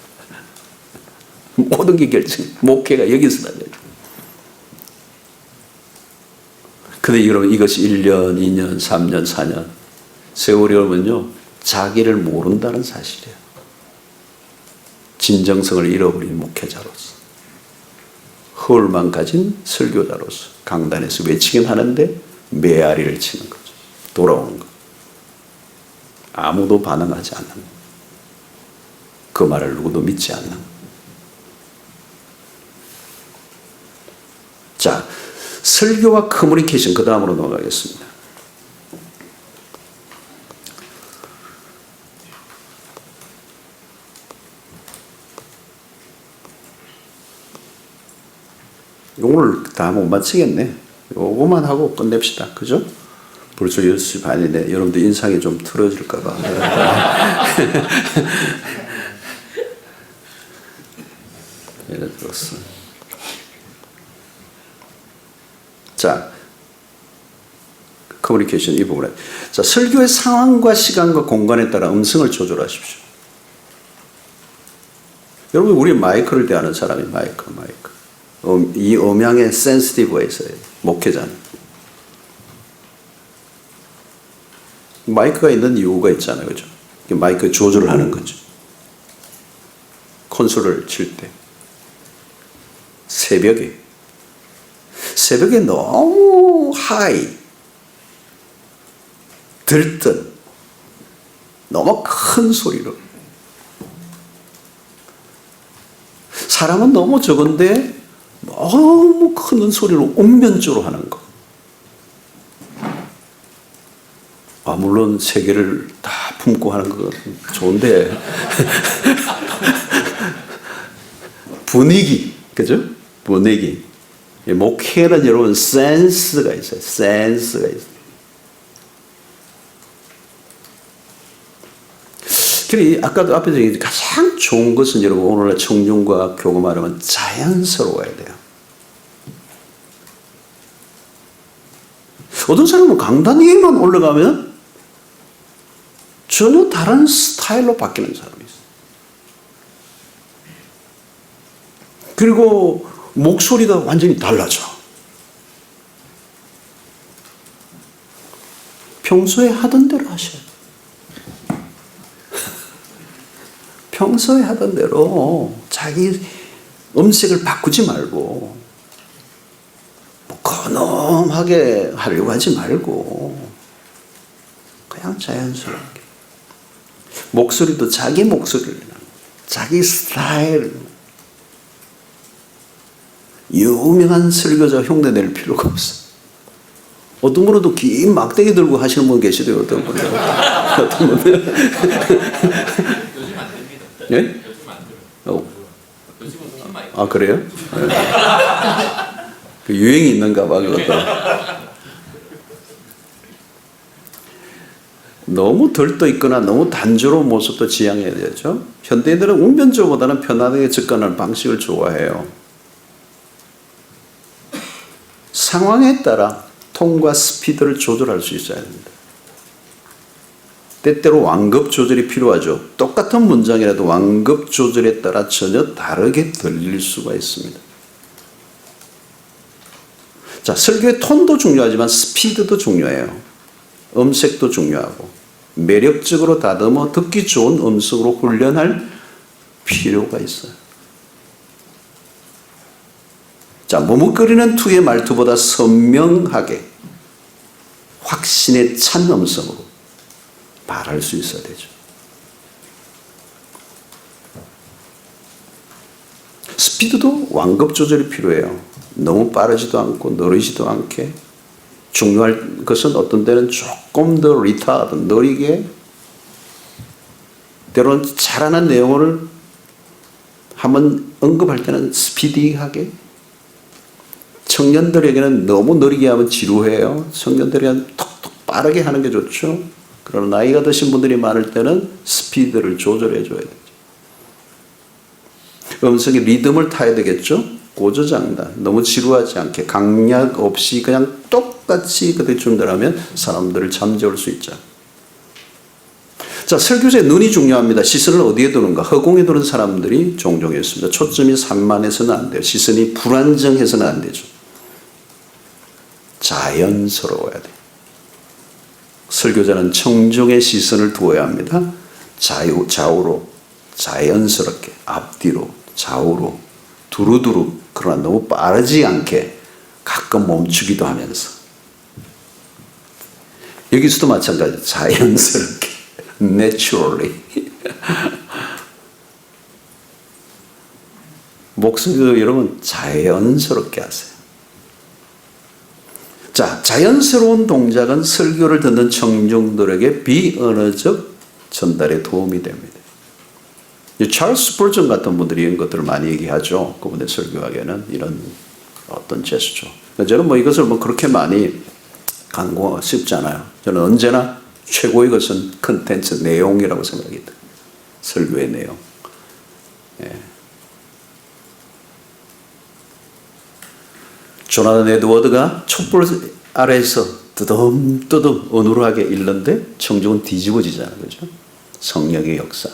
모든 게 결정, 목회가 여기서 나요. 근데 여러분 이것이 1년, 2년, 3년, 4년 세월이 오면요 자기를 모른다는 사실이에요. 진정성을 잃어버린 목회자로서 허울만 가진 설교자로서 강단에서 외치긴 하는데 메아리를 치는 거죠. 돌아오는 거. 아무도 반응하지 않는 거. 그 말을 누구도 믿지 않는 거. 자, 설교와 커뮤니케이션 그 다음으로 넘어가겠습니다. 오늘 다 못 마치겠네. 요거만 하고 끝냅시다. 그죠? 벌써 6시 반인데 여러분들 인상이 좀 틀어질까봐. 예를 들었어. 자, 커뮤니케이션 이 부분에. 자, 설교의 상황과 시간과 공간에 따라 음성을 조절하십시오. 여러분, 우리 마이크를 대하는 사람이 마이크. 이 음향의 센시티브가 있어요. 목회자는. 마이크가 있는 이유가 있잖아요. 그죠? 마이크 조절을 하는 거죠. 콘솔을 칠 때. 새벽에 너무 하이, 들뜬, 너무 큰 소리로. 사람은 너무 적은데 너무 큰 소리로 웅변조로 하는 거. 물론 세계를 다 품고 하는 건 좋은데 분위기, 그죠? 분위기. 목회는 여러분 센스가 있어요. 센스가 있어요. 그래, 아까도 앞에서 얘기했듯이 가장 좋은 것은 여러분 오늘날 청중과 교감하려면 자연스러워야 돼요. 어떤 사람은 강단 위에만 올라가면 전혀 다른 스타일로 바뀌는 사람이 있어요. 그리고 목소리가 완전히 달라져. 평소에 하던 대로 하셔요. 평소에 하던 대로 자기 음색을 바꾸지 말고 근엄하게 하려고 하지 말고 그냥 자연스럽게 목소리도 자기 목소리를 자기 스타일. 유명한 설교자 흉내 낼 필요가 없어. 어떤 분은 긴 막대기 들고 하시는 분 계시대요. 어떤 분은. 어떤 분은.
요즘 안 됩니다.
예?
요즘 안 들어요. 요즘은 흰 마이크.
아, 그래요? 네. 그 유행이 있는가 봐, 그것도. 너무 들떠 있거나 너무 단조로운 모습도 지양해야 되죠. 현대인들은 웅변조보다는 편안하게 접근하는 방식을 좋아해요. 상황에 따라 톤과 스피드를 조절할 수 있어야 합니다. 때때로 완급 조절이 필요하죠. 똑같은 문장이라도 완급 조절에 따라 전혀 다르게 들릴 수가 있습니다. 자, 설교의 톤도 중요하지만 스피드도 중요해요. 음색도 중요하고 매력적으로 다듬어 듣기 좋은 음성으로 훈련할 필요가 있어요. 자, 머뭇거리는 투의 말투보다 선명하게 확신에 찬 음성으로 말할 수 있어야 되죠. 스피드도 완급 조절이 필요해요. 너무 빠르지도 않고 느리지도 않게. 중요할 것은 어떤 때는 조금 더 리타드, 느리게, 때로는 잘하는 내용을 한번 언급할 때는 스피디하게. 청년들에게는 너무 느리게 하면 지루해요. 청년들에게는 톡톡 빠르게 하는 게 좋죠. 그러나 나이가 드신 분들이 많을 때는 스피드를 조절해 줘야 되죠. 음성의 리듬을 타야 되겠죠. 고저장단, 너무 지루하지 않게 강약 없이 그냥 똑같이 그렇게 준다면 사람들을 잠재울 수 있죠. 자, 설교자의 눈이 중요합니다. 시선을 어디에 두는가? 허공에 두는 사람들이 종종 있습니다. 초점이 산만해서는 안 돼요. 시선이 불안정해서는 안 되죠. 자연스러워야 돼요. 설교자는 청중의 시선을 두어야 합니다. 좌우로, 자연스럽게, 앞뒤로, 좌우로, 두루두루, 그러나 너무 빠르지 않게 가끔 멈추기도 하면서. 여기서도 마찬가지, 자연스럽게, naturally. 목소리도 여러분 자연스럽게 하세요. 자, 자연스러운 동작은 설교를 듣는 청중들에게 비언어적 전달에 도움이 됩니다. 찰스 스펄전 같은 분들이 이런 것들을 많이 얘기하죠. 그분의 설교하기에는 이런 어떤 제스처. 저는 뭐 이것을 뭐 그렇게 많이 강구하고 싶지 않아요. 저는 언제나 최고의 것은 컨텐츠, 내용이라고 생각합니다. 설교의 내용. 예. 조나단 에드워드가 촛불 아래에서 뜨듬뜨듬 어눌하게 읽는데 청중은 뒤집어지잖아요. 그죠? 성령의 역사.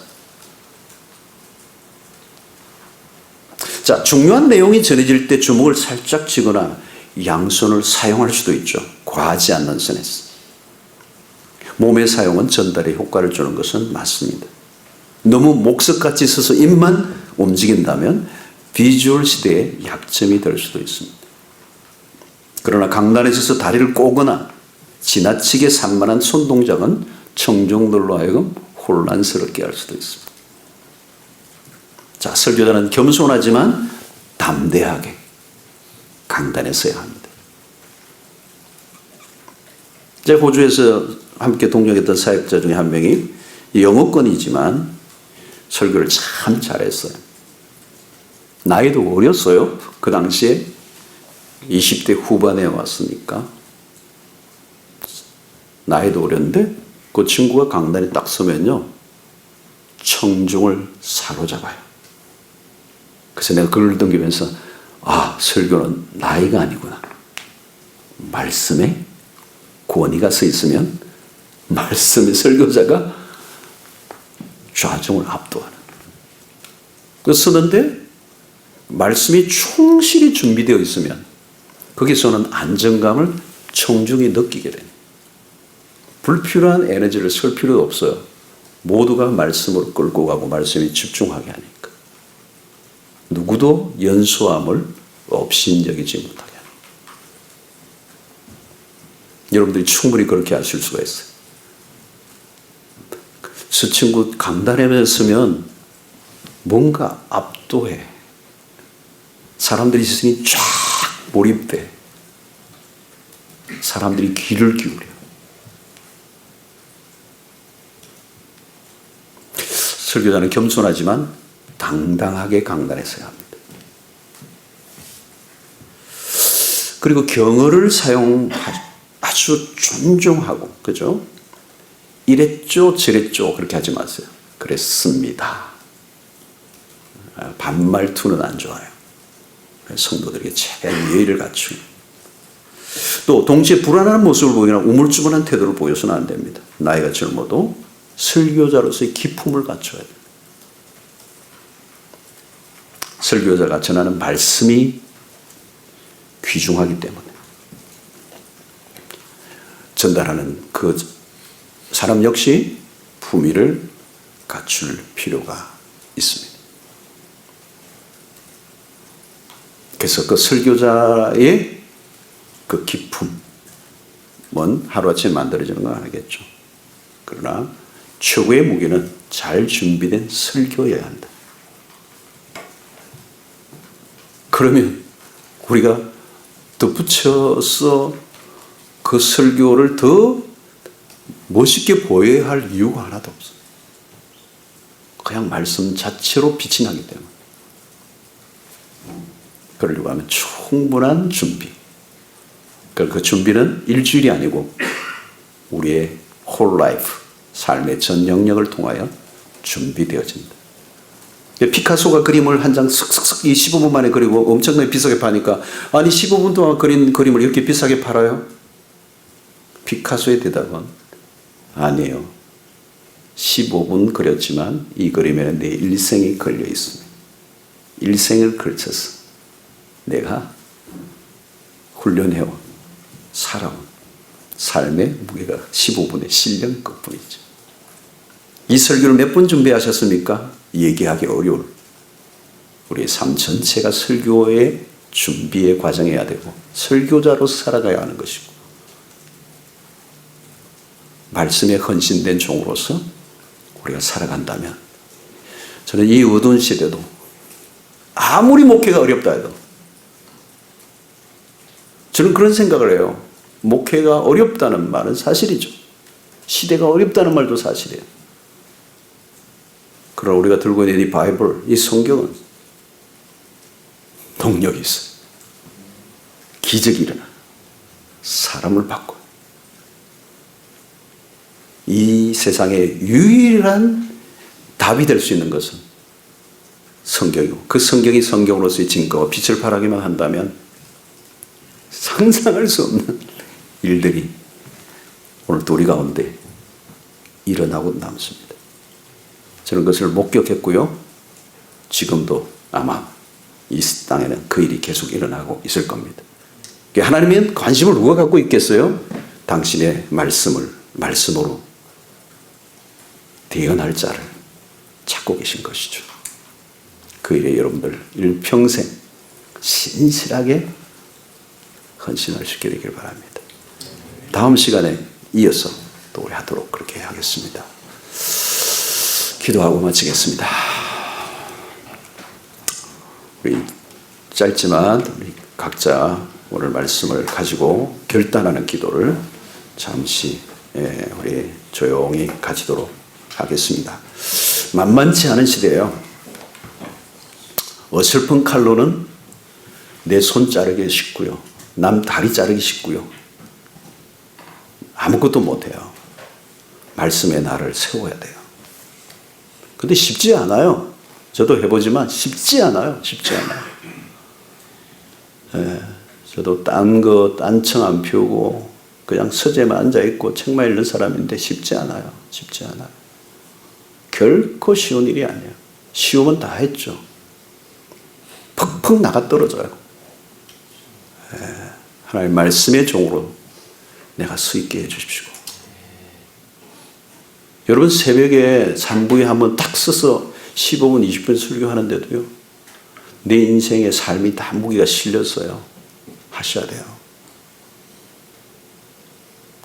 자, 중요한 내용이 전해질 때 주먹을 살짝 쥐거나 양손을 사용할 수도 있죠. 과하지 않는 선에서. 몸의 사용은 전달에 효과를 주는 것은 맞습니다. 너무 목석같이 서서 입만 움직인다면 비주얼 시대의 약점이 될 수도 있습니다. 그러나 강단에 서서 다리를 꼬거나 지나치게 산만한 손동작은 청중들로 하여금 혼란스럽게 할 수도 있습니다. 자, 설교자는 겸손하지만 담대하게 강단에 서야 합니다. 제 호주에서 함께 동역했던 사역자 중에 한 명이 영어권이지만 설교를 참 잘했어요. 나이도 어렸어요. 그 당시에 20대 후반에 왔으니까. 나이도 어렸는데 그 친구가 강단에 딱 서면요, 청중을 사로잡아요. 그래서 내가 그걸 넘기면서 아, 설교는 나이가 아니구나. 말씀에 권위가 서 있으면 말씀의 설교자가 좌중을 압도하는. 그 쓰는데 말씀이 충실히 준비되어 있으면 거기서는 안정감을 청중이 느끼게 됩니다. 불필요한 에너지를 쓸 필요도 없어요. 모두가 말씀으로 끌고 가고 말씀에 집중하게 하니까. 누구도 연소함을 업신여기지 못하게 합니다. 여러분들이 충분히 그렇게 하실 수가 있어요. 저 친구 강단에 서면 뭔가 압도해. 사람들이 있으니 쫙 몰입돼. 사람들이 귀를 기울여. 설교자는 겸손하지만 당당하게 강단에 서야 합니다. 그리고 경어를 아주 존중하고, 그죠? 이랬죠, 저랬죠, 그렇게 하지 마세요. 그랬습니다. 반말투는 안 좋아요. 성도들에게 최대한 예의를 갖추고. 또 동시에 불안한 모습을 보이거나 우물쭈물한 태도를 보여서는 안 됩니다. 나이가 젊어도 설교자로서의 기품을 갖춰야 됩니다. 설교자가 전하는 말씀이 귀중하기 때문에 전달하는 그 사람 역시 품위를 갖출 필요가 있습니다. 그래서 그 설교자의 그 기품은 하루아침에 만들어지는 건 아니겠죠. 그러나 최고의 무기는 잘 준비된 설교여야 한다. 그러면 우리가 덧붙여서 그 설교를 더 멋있게 보여야 할 이유가 하나도 없어. 그냥 말씀 자체로 빛이 나기 때문에. 그러려고 하면 충분한 준비. 그 준비는 일주일이 아니고 우리의 whole life, 삶의 전 영역을 통하여 준비되어진다. 피카소가 그림을 한 장 슥슥슥 15분 만에 그리고 엄청나게 비싸게 파니까 아니 15분 동안 그린 그림을 이렇게 비싸게 팔아요? 피카소의 대답은 아니에요. 15분 그렸지만 이 그림에는 내 일생이 걸려 있습니다. 일생을 걸쳐서 내가 훈련해온 살아온 삶의 무게가 15분에 실린 것뿐이죠. 이 설교를 몇 번 준비하셨습니까? 얘기하기 어려울 우리의 삶 전체가 설교의 준비의 과정이어야 되고 설교자로서 살아가야 하는 것이고 말씀에 헌신된 종으로서 우리가 살아간다면 저는 이 어두운 시대도 아무리 목회가 어렵다 해도 저는 그런 생각을 해요. 목회가 어렵다는 말은 사실이죠. 시대가 어렵다는 말도 사실이에요. 그러나 우리가 들고 있는 이 바이블, 이 성경은 동력이 있어요. 기적이 일어나 사람을 바꿔. 이 세상의 유일한 답이 될 수 있는 것은 성경이고 그 성경이 성경으로서의 증거와 빛을 발하기만 한다면 상상할 수 없는 일들이 오늘도 우리 가운데 일어나고 남습니다. 저는 그것을 목격했고요. 지금도 아마 이 땅에는 그 일이 계속 일어나고 있을 겁니다. 하나님은 관심을 누가 갖고 있겠어요? 당신의 말씀으로 대언할 자를 찾고 계신 것이죠. 그 일에 여러분들 일평생 신실하게 헌신할 수 있게 되길 바랍니다. 다음 시간에 이어서 또 우리 하도록 그렇게 하겠습니다. 기도하고 마치겠습니다. 우리 짧지만 우리 각자 오늘 말씀을 가지고 결단하는 기도를 잠시 우리 조용히 가지도록 하겠습니다. 만만치 않은 시대예요. 어설픈 칼로는 내 손 자르기 쉽고요. 남 다리 자르기 쉽고요. 아무것도 못해요. 말씀에 나를 세워야 돼요. 근데 쉽지 않아요. 저도 해보지만 쉽지 않아요. 쉽지 않아요. 저도 딴청 안 피우고 그냥 서재만 앉아있고 책만 읽는 사람인데 쉽지 않아요. 쉽지 않아요. 결코 쉬운 일이 아니에요. 쉬우면 다 했죠. 퍽퍽 나가 떨어져요. 하나님 말씀의 종으로 내가 서 있게 해주십시오. 여러분 새벽에 산부에 한번 딱 서서 15분 20분 설교하는데도요. 내 인생의 삶이 다 무게가 실렸어요. 하셔야 돼요.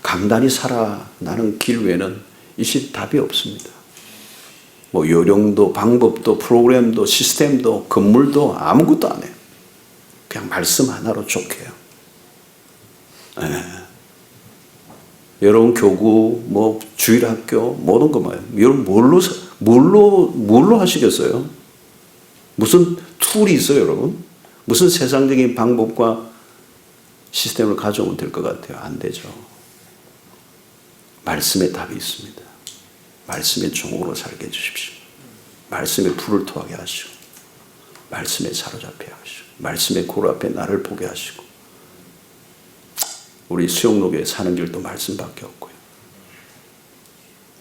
강단이 살아나는 길 외에는 이 시대 답이 없습니다. 뭐 요령도 방법도 프로그램도 시스템도 건물도 아무것도 안 해요. 그냥 말씀 하나로 족해요. 여러분 교구 뭐 주일학교 모든 거 말이에요. 여러분 뭘로 하시겠어요? 무슨 툴이 있어요, 여러분? 무슨 세상적인 방법과 시스템을 가져오면 될 것 같아요? 안 되죠. 말씀에 답이 있습니다. 말씀의 종으로 살게 해주십시오. 말씀의 불을 토하게 하시고 말씀에 사로잡게 하시고 말씀의 고로 앞에 나를 보게 하시고 우리 수영록에 사는 길도 말씀밖에 없고요.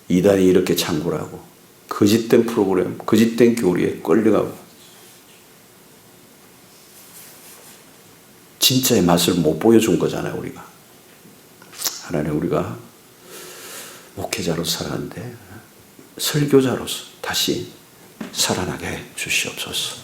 이단이 이렇게 창궐하고 거짓된 프로그램, 거짓된 교리에 끌려가고 진짜의 맛을 못 보여준 거잖아요. 우리가. 하나님 우리가 목회자로서 살아가는데 설교자로서 다시 살아나게 해 주시옵소서.